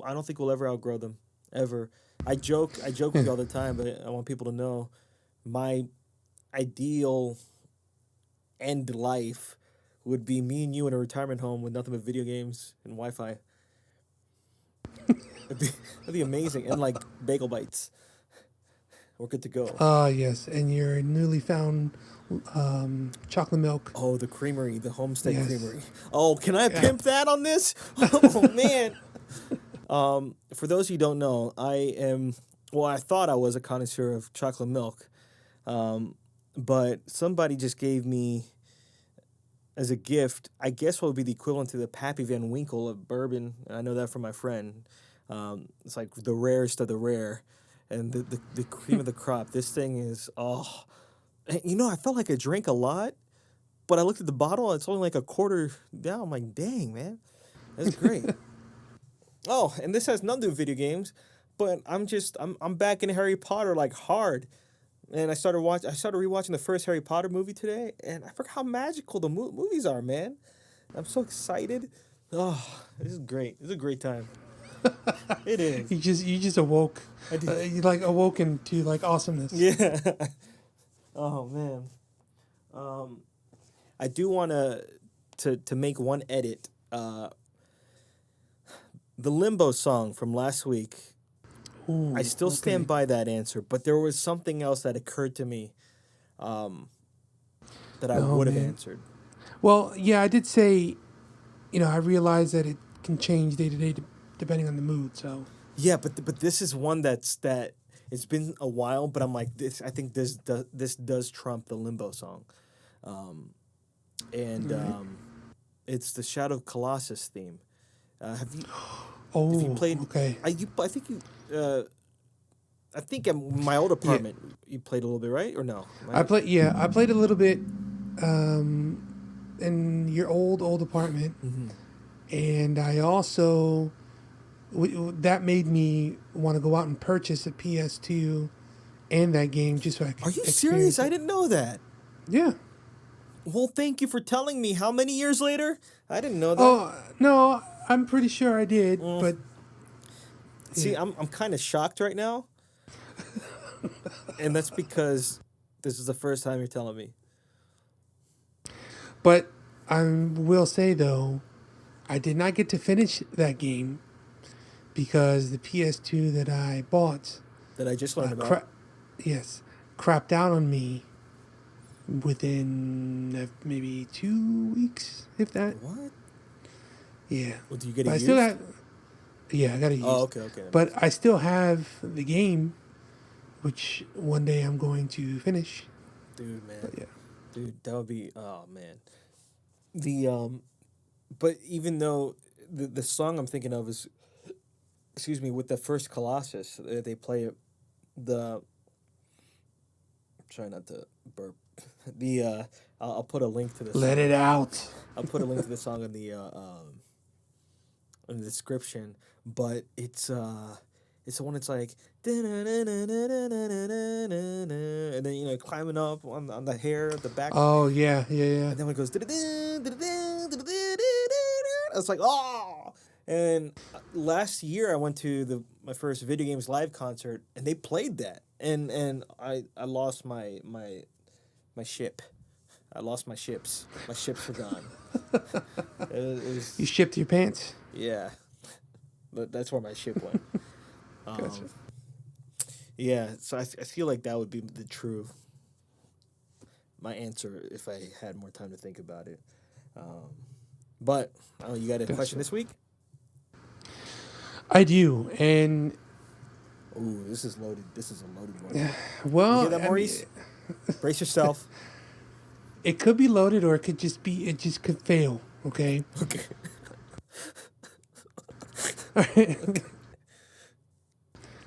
I don't think we'll ever outgrow them, ever. I joke with Yeah. you all the time, but I want people to know my ideal end life would be me and you in a retirement home with nothing but video games and Wi-Fi. It'd be amazing, and like bagel bites. We're good to go. Ah, yes. And your newly found chocolate milk. Oh, the creamery, the Homestead Yes. Creamery. Oh, can I Yeah. pimp that on this? Oh man. For those who don't know, I thought I was a connoisseur of chocolate milk, um, but somebody just gave me as a gift, I guess what would be the equivalent to the Pappy Van Winkle of bourbon. And I know that from my friend. It's like the rarest of the rare, and the cream of the crop. This thing is, oh, and, I felt like I drank a lot, but I looked at the bottle. It's only like a quarter down. I'm like, dang, man, that's great. Oh, and this has nothing to do with video games, but I'm back in Harry Potter like hard. And I started rewatching the first Harry Potter movie today, and I forgot how magical the movies are, man. I'm so excited. Oh, this is great. This is a great time. It is. You just awoke. I did. You like awoken to like awesomeness. Yeah. Oh man. Um, I do want to make one edit. The Limbo song from last week. I Ooh, still stand okay. by that answer, but there was something else that occurred to me, um, that I Oh would have man. answered. Well, yeah, I did say, I realize that it can change day to day depending on the mood. So, Yeah, but this is one that it's been a while, but I'm like this. I think this does trump the Limbo song, um, and all right. it's the Shadow of Colossus theme. Have you Oh, played? okay. I think you. I think in my old Yeah, apartment you played a little bit, right? Or no? I played. Yeah, I played a little bit. Um, in your old apartment, Hmm. and I also that made me want to go out and purchase a PS2 and that game just so I Are could you serious? experience I it. didn't know that. Yeah. Well, thank you for telling me. How many years later? I didn't know that. Oh no, I'm pretty sure I did, Mm. but See, yeah. I'm kind of shocked right now, and that's because this is the first time you're telling me. But I will say though, I did not get to finish that game because the PS2 that I bought, That I just learned uh, about. cra- yes, crapped out on me within maybe 2 weeks, if that. What? Yeah, Well, do you get it but I still used? got. Yeah, I got it Oh, used, okay, okay, that but makes I sense. still have the game, which one day I'm going to finish. Dude, But man, yeah, dude, that would be. Oh man, the but even though the song I'm thinking of is, excuse me, with the first Colossus, they play it. The try not to burp. The I'll put a link to the let it song. out. I'll put a link to the song in the description. But it's the one that's like and then climbing up on the hair, the back, Oh yeah, yeah, yeah. and then when it goes, it's like oh. And last year I went to the my first video games live concert, and they played that, and I lost my ship. I lost my ships. My ships were gone. It You was shipped your pants. yeah, but that's where my ship went. Gotcha. Um, yeah, so I feel like that would be the true my answer if I had more time to think about it. Um, but oh, you got a question Gotcha. this week? I do, and Ooh, this is loaded. This is a loaded one. You hear well, that, I mean, Maurice? Brace yourself. it could be loaded, or it could just be. It just could fail. Okay. Okay. Okay.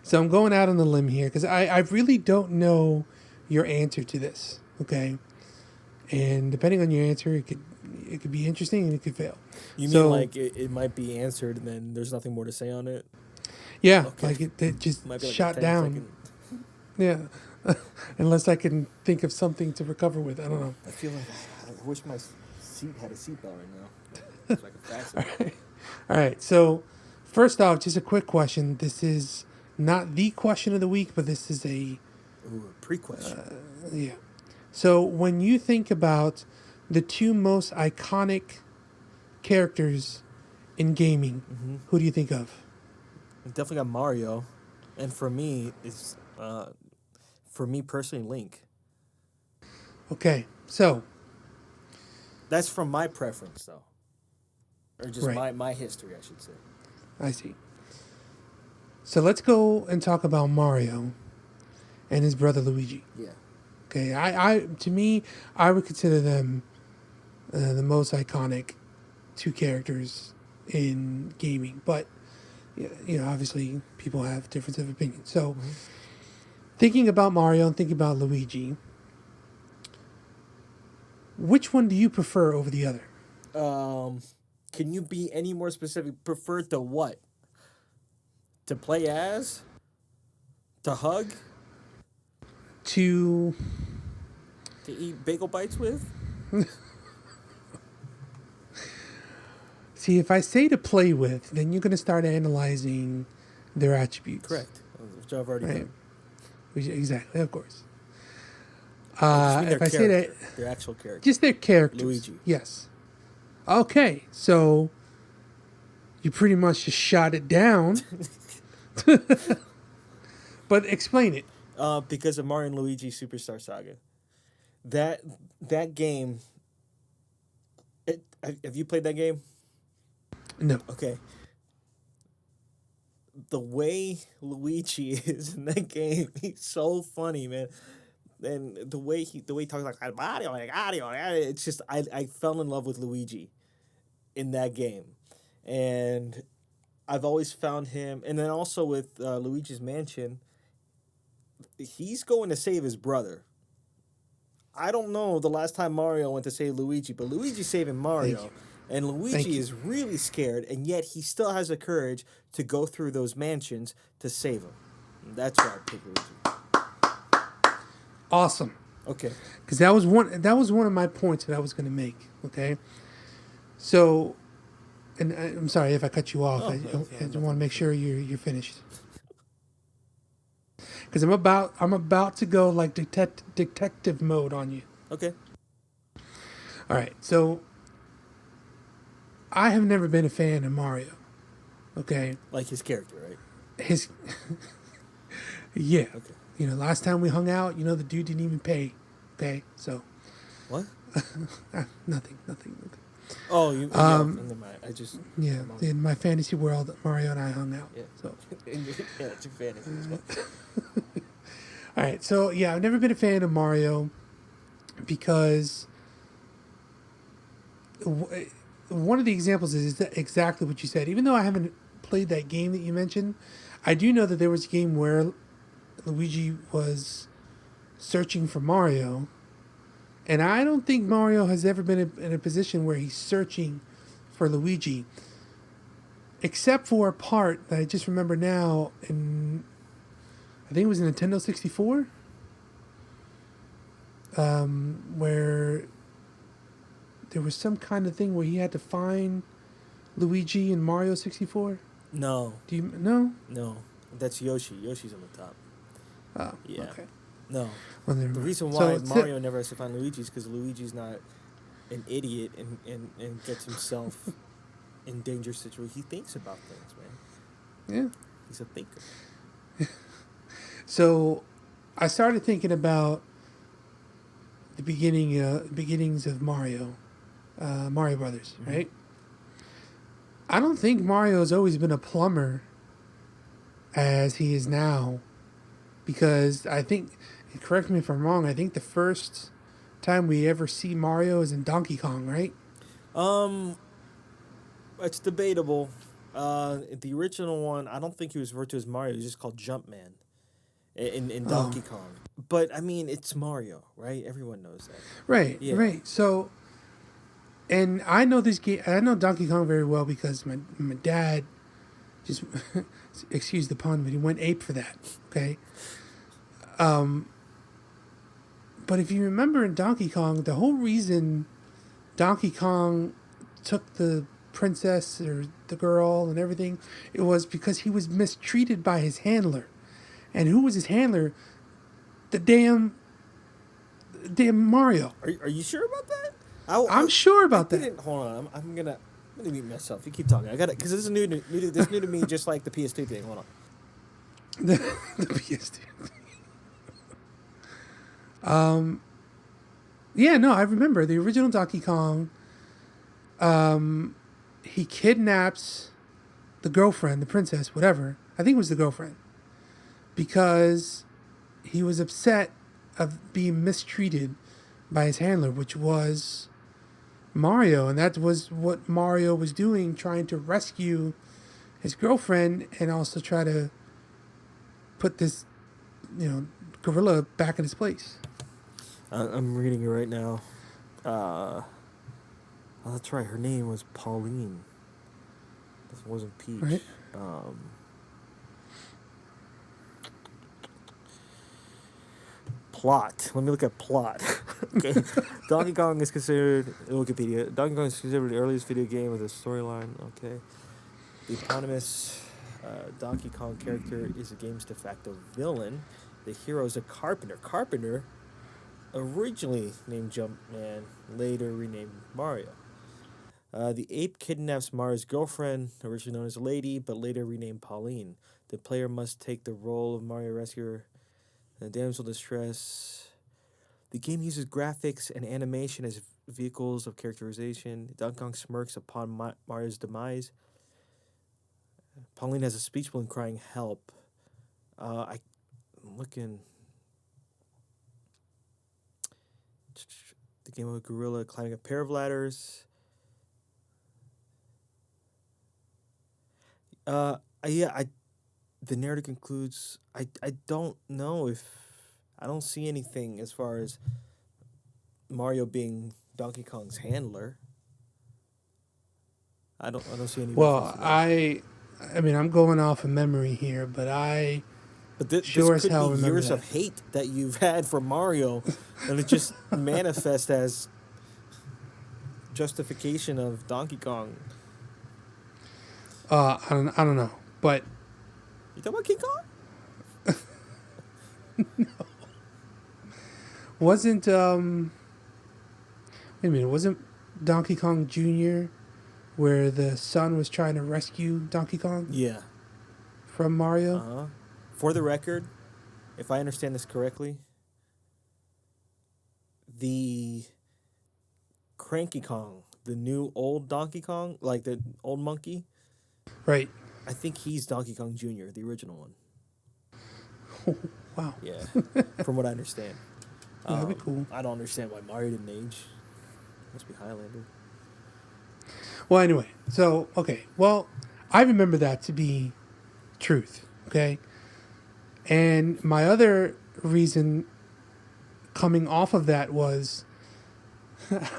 So I'm going out on the limb here because I really don't know your answer to this. Okay. And depending on your answer, it could be interesting and it could fail. You mean So like it might be answered and then there's nothing more to say on it? yeah, Okay. like it just Might be like a shot 10 down. second. Yeah. Unless I can think of something to recover with. I don't know. I feel like I wish my seat had a seatbelt right now, so I could fasten it. All right. So first off, just a quick question. This is not the question of the week, but this is a Ooh, a pre-question. yeah. So when you think about the two most iconic characters in gaming, Mm-hmm. who do you think of? Definitely got Mario, and for me personally, Link. Okay. So, That's from my preference though, or just right. my history, I should say. I see. So let's go and talk about Mario and his brother Luigi. Yeah. Okay. I to me, I would consider them the most iconic two characters in gaming, but obviously people have difference of opinion. So, Mm-hmm. thinking about Mario and thinking about Luigi, which one do you prefer over the other? Um, can you be any more specific? Prefer to what? To play as? To hug? To To eat bagel bites with? see, if I say to play with, then you're going to start analyzing their attributes, Correct. Which I've already right? done. Exactly, of course. I just mean their If I say that, character, their actual character. just their characters, Luigi. yes. Okay, so you pretty much just shot it down, but explain it. Because of Mario and Luigi Superstar Saga. That that game. Have you played that game? No, Okay. The way Luigi is in that game, he's so funny, man. And the way he talks like Mario, like Mario, it's just I fell in love with Luigi in that game, and I've always found him. And then also with Luigi's Mansion, he's going to save his brother. I don't know the last time Mario went to save Luigi, but Luigi's saving Thank you. Mario, and Thank Luigi you. is really scared, and yet he still has the courage to go through those mansions to save him. And that's why I pick Luigi. Awesome. Okay. Because that was one of my points that I was going to make. Okay. So, and I'm sorry if I cut you off. Oh, I just nothing. want to make sure you're finished. Because I'm about to go like detective mode on you. Okay. All right. So I have never been a fan of Mario. Okay. Like his character, right? His yeah. Okay. Last time we hung out, the dude didn't even pay. Okay. So What? nothing. Okay. Oh, you. Yeah. Never mind. I just. Yeah. Come on. In my fantasy world, Mario and I hung out. Yeah. So. Yeah, it's your fantasy as well. All right, so yeah, I've never been a fan of Mario because one of the examples is exactly what you said. Even though I haven't played that game that you mentioned, I do know that there was a game where Luigi was searching for Mario, and I don't think Mario has ever been in a position where he's searching for Luigi, except for a part that I just remember now, in I think it was a Nintendo 64. Where there was some kind of thing where he had to find Luigi in Mario 64. No. Do you know? No. That's Yoshi. Yoshi's on the top. Oh, Yeah. okay. No. Well, never The mind. reason So why it's Mario never has to find Luigi is because Luigi's not an idiot and gets himself in dangerous situations. He thinks about things, man. yeah. He's a thinker. So I started thinking about the beginnings of Mario, Mario Brothers, right? I don't think Mario's always been a plumber as he is now, because I think, correct me if I'm wrong, I think the first time we ever see Mario is in Donkey Kong, right? It's debatable. The original one, I don't think he was referred to as Mario. He was just called Jumpman in Oh, Donkey Kong. But I mean, it's Mario, right? Everyone knows that. right, Yeah. right. So, and I know this game. I know Donkey Kong very well because my dad just excuse the pun, but he went ape for that. Okay. But if you remember in Donkey Kong, the whole reason Donkey Kong took the princess or the girl and everything, it was because he was mistreated by his handler. And who was his handler? The damn Mario. Are you sure about that? I'm sure about I that. didn't. Hold on. I'm gonna mute myself. You keep talking. I got it because this is this is new to me, just like the PS2 thing. Hold on. The PS2. Yeah, no, I remember the original Donkey Kong. He kidnaps the girlfriend, the princess, whatever. I think it was the girlfriend, because he was upset of being mistreated by his handler, which was Mario, and that was what Mario was doing, trying to rescue his girlfriend and also try to put this, gorilla back in his place. I'm reading it right now. Oh, that's right. Her name was Pauline. This wasn't Peach. Right. Plot. Let me look at plot. Okay. Donkey Kong is considered Wikipedia. Donkey Kong is considered the earliest video game with a storyline. Okay. The eponymous Donkey Kong character is the game's de facto villain. The hero is a carpenter. Carpenter, originally named Jumpman, later renamed Mario. The ape kidnaps Mario's girlfriend, originally known as Lady, but later renamed Pauline. The player must take the role of Mario rescuer, the damsel in distress. The game uses graphics and animation as vehicles of characterization. Donkey Kong smirks upon Mario's demise. Pauline has a speech balloon crying "Help!" I'm looking. The game of a gorilla climbing a pair of ladders. Yeah, the narrative concludes. I don't know if I don't see anything as far as Mario being Donkey Kong's handler. I don't see any reference Well, to that. I mean, I'm going off of memory here, but I But this sure as could be hell remember years that. of hate that you've had for Mario, and it just manifests as justification of Donkey Kong. I don't know, but You talking about King Kong? wasn't wait a minute, wasn't Donkey Kong Jr. where the son was trying to rescue Donkey Kong Yeah. from Uh Mario? huh. For the record, if I understand this correctly, the Cranky Kong, the new old Donkey Kong, like the old monkey, Right. I think he's Donkey Kong Jr., the original one. Wow. Yeah, from what I understand. Well, that'd be cool. I don't understand why Mario didn't age. Must be Highlander. Well, anyway, so okay. Well, I remember that to be truth. Okay, and my other reason coming off of that was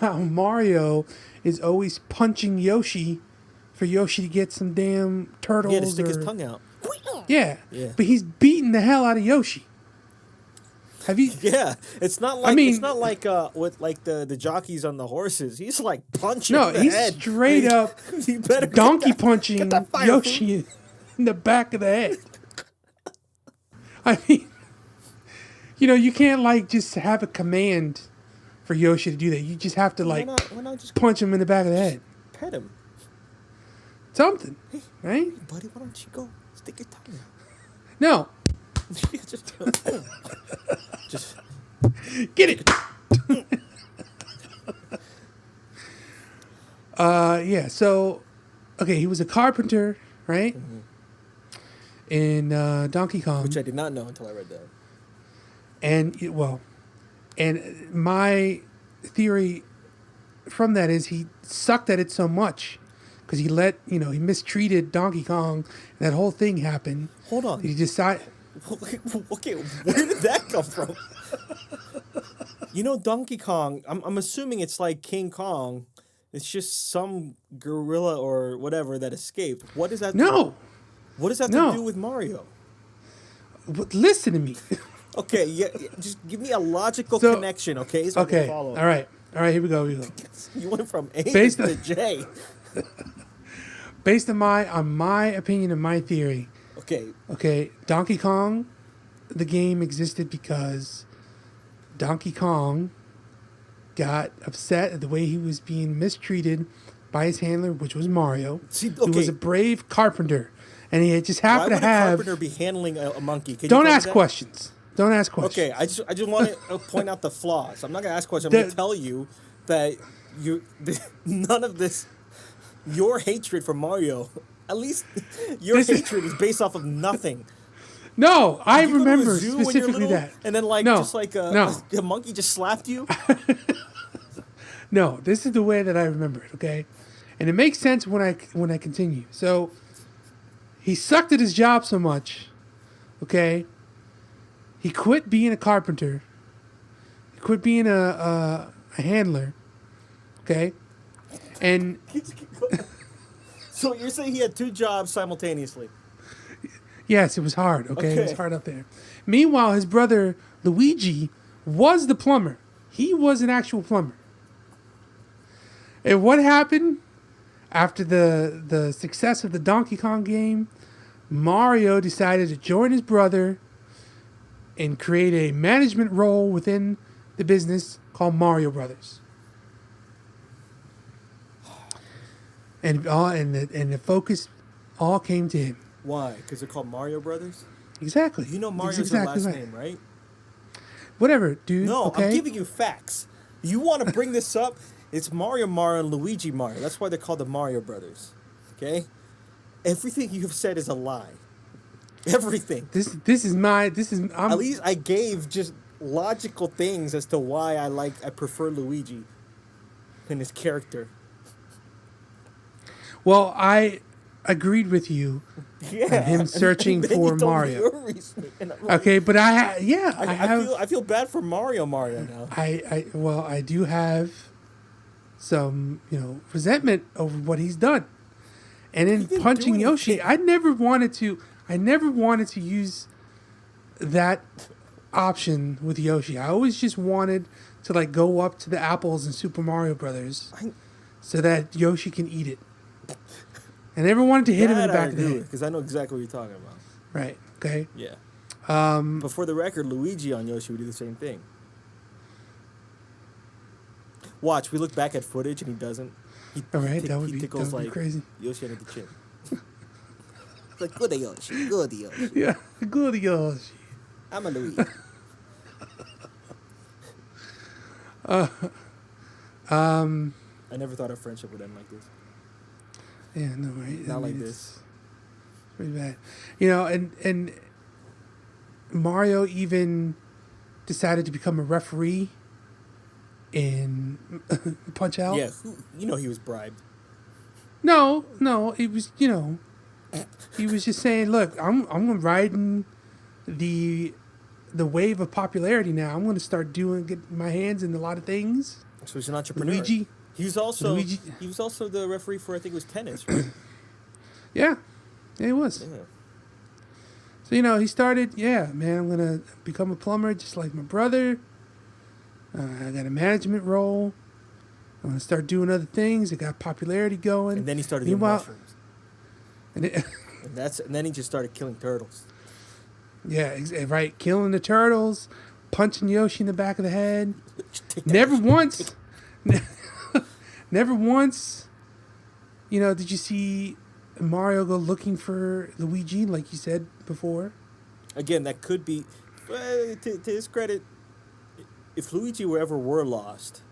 how Mario is always punching Yoshi for Yoshi to get some damn turtles Yeah, to stick his or tongue out. yeah, Yeah. but he's beating the hell out of Yoshi. Have you? Yeah, it's not like with like the jockeys on the horses. He's like punching No, the he's head. straight up You better donkey get punching that fire Yoshi in the back of the head. I mean, you can't like just have a command for Yoshi to do that. You just have to like Why not just punch him in the back of the head. pet him? Something, right? Buddy, why don't you go stick your tongue out? No, just get it. Yeah. So, okay, he was a carpenter, right? In Donkey Kong, which I did not know until I read that. and my theory from that is he sucked at it so much because he mistreated Donkey Kong, and that whole thing happened. Hold on. He decided. Okay, where did that come from? Donkey Kong. I'm assuming it's like King Kong. It's just some gorilla or whatever that escaped. What does that? No, What does that have no. to do with Mario? Listen to me. Okay, yeah, just give me a logical So- connection, okay? So I can Okay, follow. all right, here we go. You went from A Based to on- J. Based on my opinion and my theory, Okay, Donkey Kong, the game existed because Donkey Kong got upset at the way he was being mistreated by his handler, which was Mario, see, who was a brave carpenter, and he just why happened would to a have. carpenter be handling a monkey? Can you Don't tell me ask that? questions. Don't ask questions. Okay, I just want to point out the flaws. I'm not gonna ask questions. I'm gonna tell you that none of this, your hatred for Mario, at least your hatred is based off of nothing. No, I Did you go to a remember zoo when you're specifically little, that. and then No, a monkey just slapped you. No, this is the way that I remember it, okay? And it makes sense when I continue. So he sucked at his job so much, okay? He quit being a carpenter. He quit being a handler, okay? And So you're saying he had two jobs simultaneously? yes, it was hard, okay? It was Okay. hard up there. Meanwhile, his brother Luigi was the plumber. He was an actual plumber. And what happened after the success of the Donkey Kong game? Mario decided to join his brother and create a management role within the business called Mario Brothers. And the focus all came to him. Why? Because they're called Mario Brothers. Exactly. You know That's Mario's exactly their last right. name, right? Whatever, dude. No, okay? I'm giving you facts. You want to bring this up? It's Mario and Luigi Mario. That's why they're called the Mario Brothers. Okay? Everything you've said is a lie. Everything. At At least I gave just logical things as to why I prefer Luigi and his character. Well, I agreed with you Yeah, on him and searching then you for told me Mario. your reasoning, and I'm like, Okay, but I have I feel bad for Mario now. I do have some, resentment over what he's done. And He in didn't do punching Yoshi, anything. I never wanted to use that option with Yoshi. I always just wanted to like go up to the apples in Super Mario Brothers I, so that Yoshi can eat it. I never wanted to hit him in the that I back of the agree head. with because I know exactly what you're talking about. Right. Okay. Yeah. But for the record, Luigi on Yoshi would do the same thing. Watch, we look back at footage and he doesn't. All right. He tickles that would be like crazy. Yoshi under the chin. Like good Yoshi, good Yoshi. Yeah. Good Yoshi. I'm a Luigi. I never thought our friendship would end like this. Yeah. No. Right. Not like this. It's pretty bad. And Mario even decided to become a referee in Punch Out. Yeah, he was bribed. No, it was he was just saying, look, I'm riding the wave of popularity now. I'm going to start get my hands in a lot of things. So he's an entrepreneur. Luigi. He was also the referee for I think it was tennis, right? Yeah, it was. Yeah. So he started. Yeah, man, I'm gonna become a plumber just like my brother. I got a management role. I'm gonna start doing other things. I got popularity going. And then he started doing mushrooms. And then he just started killing turtles. Yeah, right. Killing the turtles, punching Yoshi in the back of the head. Never once. Did you see Mario go looking for Luigi, like you said before? Again, that could be, to his credit, if Luigi were lost,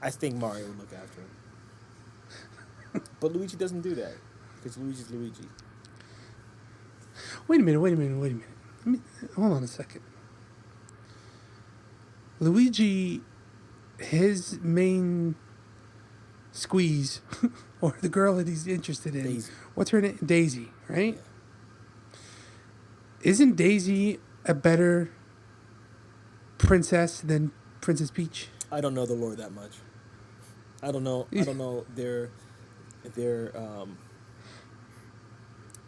I think Mario would look after him. But Luigi doesn't do that, because Luigi's Luigi. Wait a minute. Hold on a second. Luigi, his main squeeze, or the girl that he's interested in. Daisy. What's her name? Daisy, right? Yeah. Isn't Daisy a better princess than Princess Peach? I don't know the lore that much. I don't know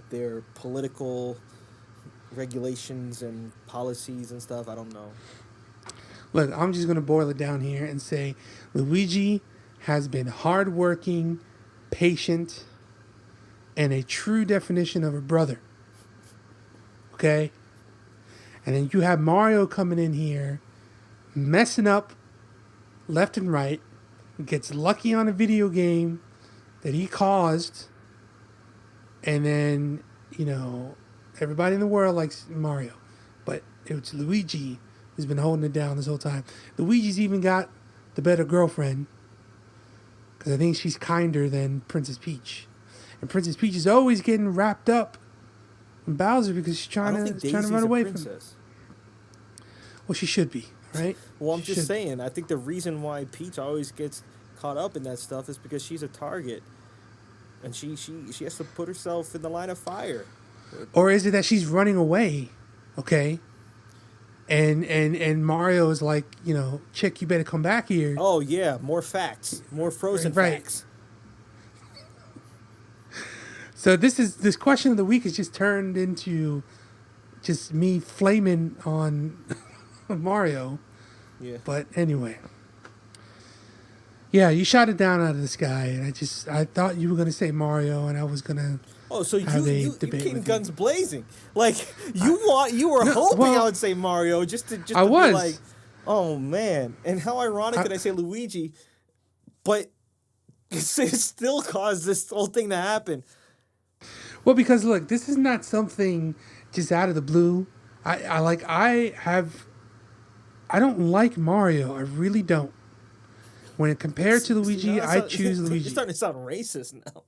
their political regulations and policies and stuff. I don't know. Look, I'm just going to boil it down here and say Luigi has been hardworking, patient, and a true definition of a brother. Okay? And then you have Mario coming in here, messing up left and right, gets lucky on a video game that he caused, and then, everybody in the world likes Mario. But it's Luigi who's been holding it down this whole time. Luigi's even got the better girlfriend, because I think she's kinder than Princess Peach. And Princess Peach is always getting wrapped up in Bowser because she's trying to run away from him. Well, she should be, right? Well, I'm just saying, I think the reason why Peach always gets caught up in that stuff is because she's a target. And she has to put herself in the line of fire. Or is it that she's running away, okay? And Mario is like, chick, you better come back here. Oh, yeah, more facts. More frozen facts. So this question of the week has just turned into just me flaming on Mario. Yeah. But anyway. Yeah, you shot it down out of the sky, and I thought you were going to say Mario, and I was going to so you came guns blazing. Like, you were hoping I would say Mario just to be like, oh, man. And how ironic did I say Luigi, but it still caused this whole thing to happen. Well, because, look, this is not something just out of the blue. I don't like Mario. I really don't. When compared to Luigi, I choose Luigi. You're starting to sound racist now.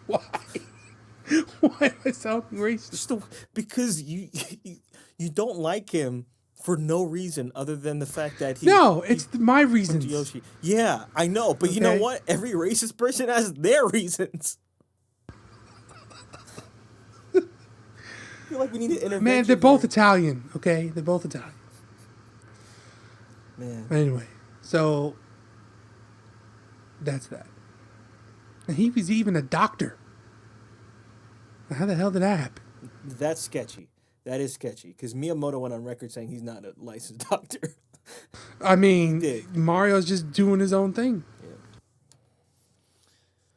Why? Why am I sounding racist? Because you don't like him for no reason other than the fact that No, he it's my went to reasons. Yoshi. Yeah, I know, but you know Okay. what? Every racist person has their reasons. I feel like we need an Man, they're intervention both here. Italian. Okay, they're both Italian. Man, Anyway, so that's that. And he was even a doctor. How the hell did that happen? that's sketchy. That is sketchy because Miyamoto went on record saying he's not a licensed doctor. I He mean, did. Mario's just doing his own thing. Yeah.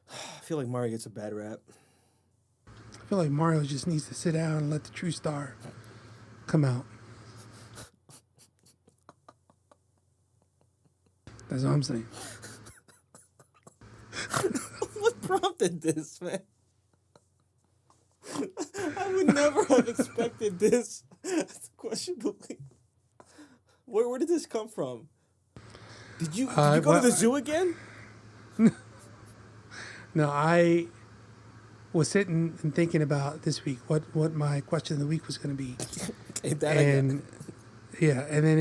I feel like Mario gets a bad rap. I feel like Mario just needs to sit down and let the true star come out. That's all I'm saying. What prompted this, man? I would never have expected this. Questionably. Where did this come from? Did you go to Well, the zoo again? no, I was sitting and thinking about this week what my question of the week was going to be, Okay, that and yeah, and then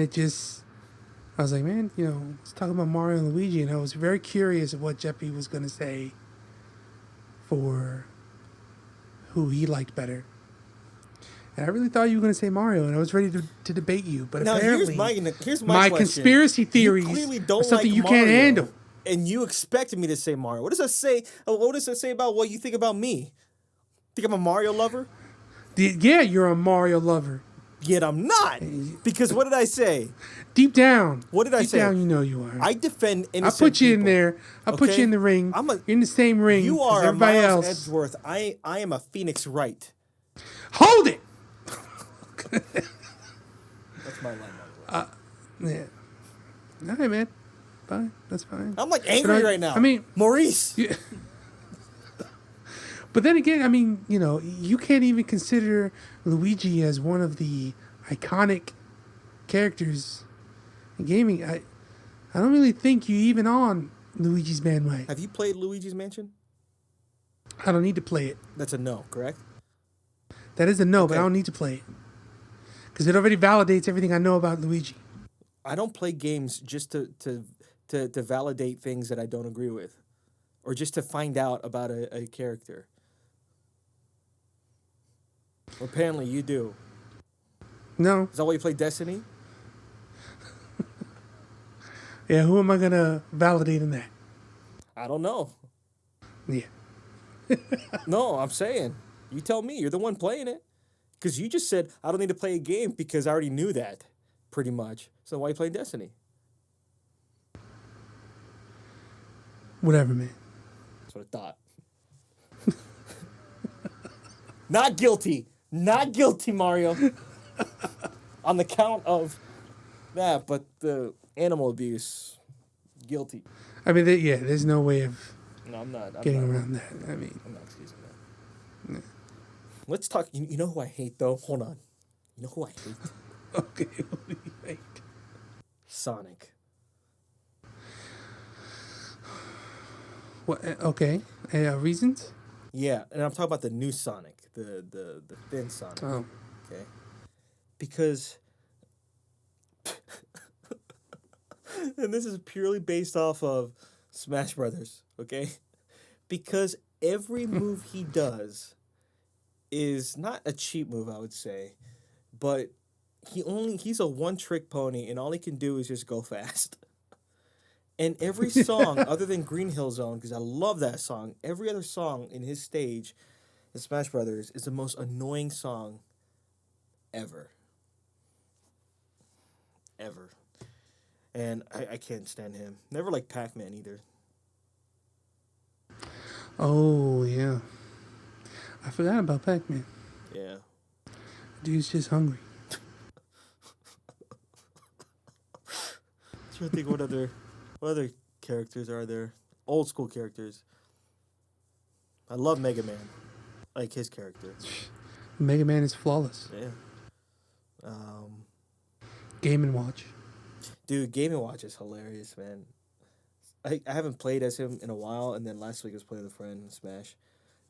I was like, man, let's talk about Mario and Luigi, and I was very curious of what Jeppy was going to say for who he liked better. And I really thought you were going to say Mario, and I was ready to debate you, but now apparently here's my question. conspiracy You theories clearly are don't something like you Mario, can't handle. and you expected me to say Mario. What does that say? What does that say about what you think about me? Think I'm a Mario lover? Yeah, you're a Mario lover. Yet I'm not. Because what did I say? Deep down. What did I Deep say? down, you know you are. I defend I innocent put you in people. there. I put you in the ring. You're in the same ring You as are a everybody Miles else. Edgeworth. I am a Phoenix Wright. Hold it! That's my line, by the way. Yeah. All right, man. Fine. That's fine. I'm like angry right now. I mean, Maurice. yeah. But then again, I mean, you can't even consider Luigi as one of the iconic characters in gaming. I don't really think you even on Luigi's bandwagon. Have you played Luigi's Mansion? I don't need to play it. That's a no, correct? That is a no, but I Okay. don't need to play it. Because it already validates everything I know about Luigi. I don't play games just to validate things that I don't agree with, or just to find out about a character. Well, apparently you do. No. Is that why you play Destiny? Yeah, who am I going to validate in that? I don't know. Yeah. No, I'm saying. You tell me. You're the one playing it. Because you just said, I don't need to play a game because I already knew that, pretty much. So why you playing Destiny? Whatever, man. That's what I thought. Not guilty. Not guilty, Mario. On the count of that, but the animal abuse, guilty. I mean, there's no way of No, I'm not. getting I'm not, around that. I mean, I'm not excusing that. Let's talk. You know who I hate, though? Hold on. You know who I hate? okay. What do you hate? Sonic. What? Okay. Reasons? Yeah, and I'm talking about the new Sonic, the thin Sonic. Oh. Okay. Because, and this is purely based off of Smash Brothers, okay? Because every move he does is not a cheap move, I would say, but he's a one-trick pony, and all he can do is just go fast. And every song, other than Green Hill Zone, because I love that song, every other song in his stage in Smash Brothers is the most annoying song ever. Ever. And I can't stand him. Never liked Pac-Man either. Oh, yeah. I forgot about Pac-Man. Yeah. Dude's just hungry. Trying to think what other characters are there? Old school characters. I love Mega Man. Like his character. Mega Man is flawless. Yeah. Game & Watch. Dude, Game & Watch is hilarious, man. I haven't played as him in a while, and then last week I was playing with a friend in Smash.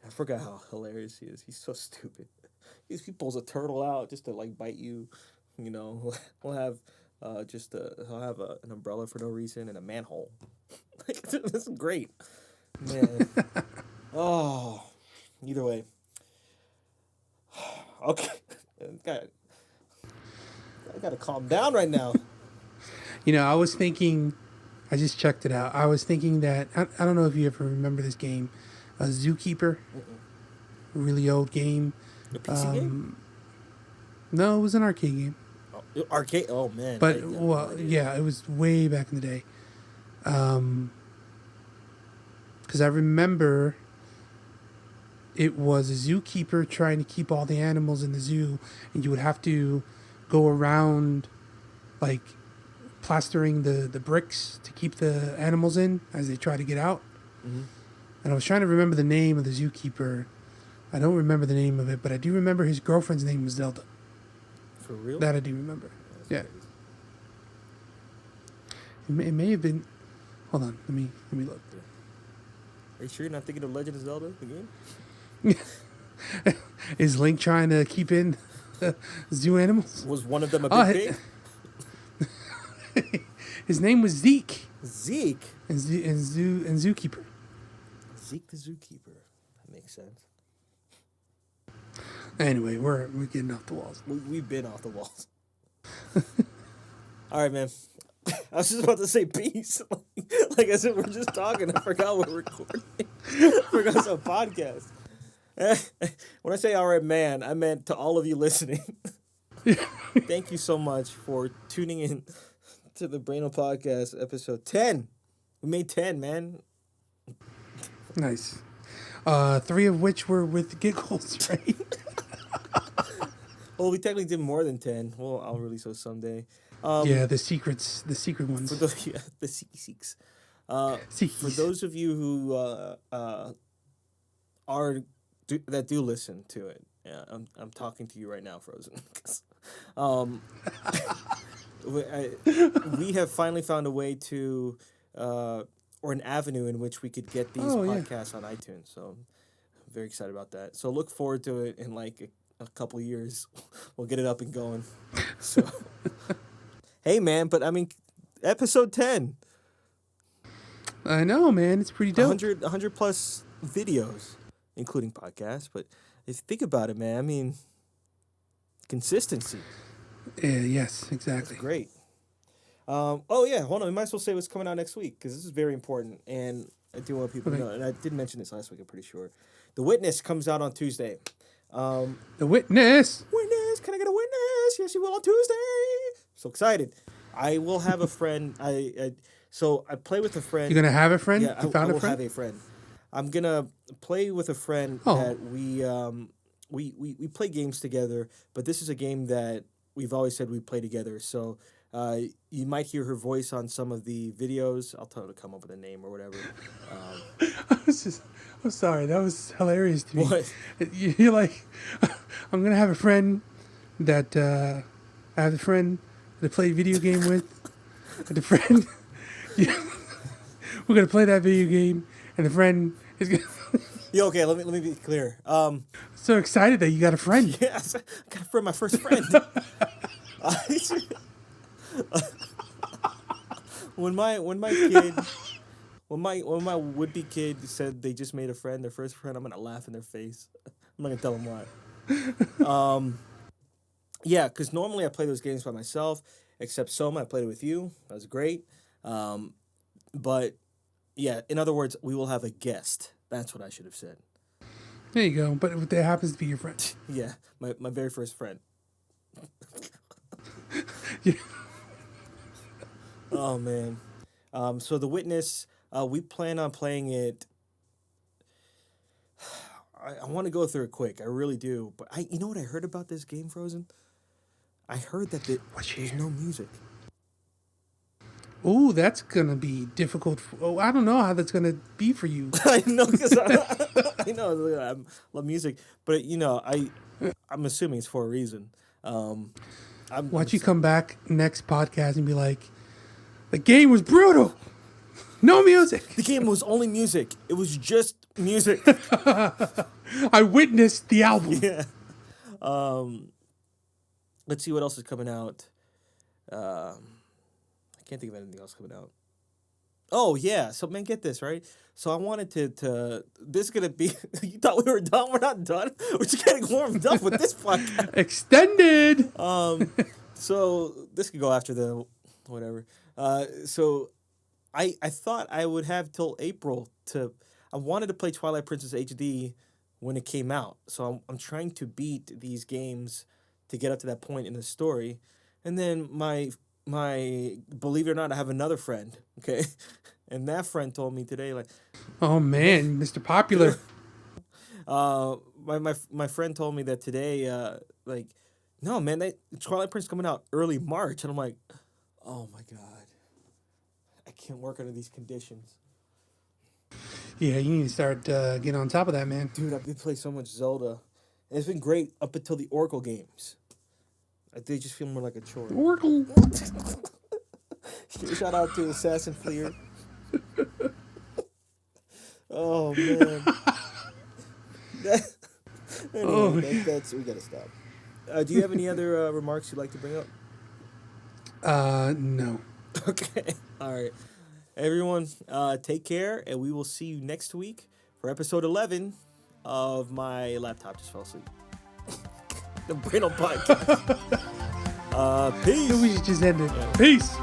I forgot how hilarious he is. He's so stupid. He pulls a turtle out just to like bite you. You know, we'll have he'll have an umbrella for no reason and a manhole. Like, this is great, man. Oh, either way. Okay, I gotta calm down right now. I was thinking, I just checked it out. I was thinking that, I don't know if you ever remember this game, Zookeeper, really old game. A PC game? No, it was an arcade game. Oh, arcade? Oh, man. But, well, yeah, it was way back in the day. Because I remember it was a zookeeper trying to keep all the animals in the zoo, and you would have to go around, like, plastering the bricks to keep the animals in as they try to get out. Mm-hmm. And I was trying to remember the name of the zookeeper. I don't remember the name of it, but I do remember his girlfriend's name was Zelda. For real? That I do remember. Yeah. Crazy. It may have been. Hold on, let me look. Are you sure you're not thinking of Legend of Zelda, the game? Is Link trying to keep in zoo animals? Was one of them a big pig? His name was Zeke. Zeke? And Zookeeper. Zeke the Zookeeper. That makes sense. Anyway, we're getting off the walls. We've been off the walls. All right, man. I was just about to say peace. Like I said, we're just talking. I forgot we're recording. I forgot it's a podcast. When I say all right, man, I meant to all of you listening. Thank you so much for tuning in to the Brainal Podcast, episode 10. We made 10, man. Nice. 3 of which were with giggles, right? Well, we technically did more than 10. Well, I'll release those someday. Yeah, the secret ones. For those, yeah, the seeks. For those of you who that do listen to it, yeah, I'm talking to you right now, Frozen. We have finally found a way to, or an avenue in which we could get these podcasts on iTunes. So I'm very excited about that. So look forward to it in like a couple of years. We'll get it up and going. So, hey, man, but I mean, episode 10. I know, man. It's pretty dope. 100 plus videos, including podcasts. But if you think about it, man, I mean, consistency. Yes, exactly. That's great. Hold on. We might as well say what's coming out next week because this is very important, and I do want people to know. And I did mention this last week, I'm pretty sure. The Witness comes out on Tuesday. The Witness. Witness, can I get a witness? Yes, you will on Tuesday. So excited. I will have a friend. So I play with a friend. You're gonna have a friend? Yeah, you found I will a friend? have a friend. I'm gonna play with a friend that we play games together. But this is a game that we've always said we play together. So you might hear her voice on some of the videos. I'll tell her to come up with a name or whatever. I'm sorry. That was hilarious to me. What? You're like, I'm gonna have a friend that I have a friend that I play video game with, and the friend, we're gonna play that video game, and the friend is gonna. Yeah, okay. Let me be clear. So excited that you got a friend. Yes, I got a friend, my first friend. When my would-be kid said they just made a friend, their first friend, I'm gonna laugh in their face. I'm not gonna tell them why. Yeah, because normally I play those games by myself, except Soma, I played it with you. That was great. But yeah, in other words, we will have a guest. That's what I should have said. There you go. But that happens to be your friend. Yeah, my very first friend. Yeah. Oh man. So The Witness, we plan on playing it. I want to go through it quick. I really do. But you know what I heard about this game, Frozen? I heard that there's no music. Oh, that's gonna be difficult. I don't know how that's gonna be for you. I know, because I know I love music, but I'm assuming it's for a reason. Watch you come back next podcast and be like, the game was brutal. No music. The game was only music. It was just music. I witnessed the album. Yeah. let's see what else is coming out. I can't think of anything else coming out. Oh yeah, so man, get this right. So I wanted to this is gonna be. You thought we were done? We're not done. We're just getting warmed up with this podcast. Extended. So this could go after the whatever. So I thought I would have till April to. I wanted to play Twilight Princess HD when it came out. So I'm trying to beat these games to get up to that point in the story, and then my believe it or not, I have another friend. Okay, and that friend told me today like, Oh man, Mr. Popular. my friend told me that today like, no man, that Twilight Prince coming out early March, and I'm like, oh my god, I can't work under these conditions. Yeah, you need to start getting on top of that, man. Dude, I've been playing so much Zelda, and it's been great up until the Oracle games. They just feel more like a chore. Oracle. Shout out to Assassin Fleer. Oh man. Anyway, that's we gotta stop. Do you have any other remarks you'd like to bring up? No. Okay. All right. Everyone, take care, and we will see you next week for episode 11 of My Laptop Just Fell Asleep. The Brainal Podcast. Peace. We should just end it. Peace.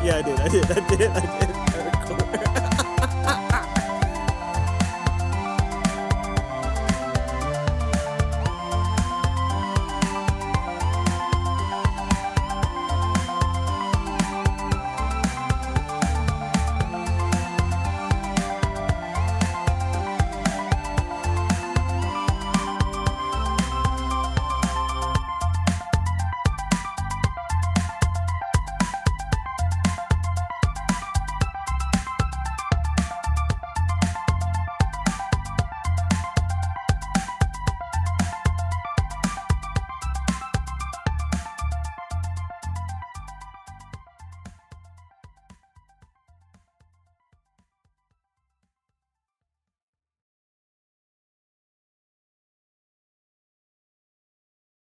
Yeah, I did.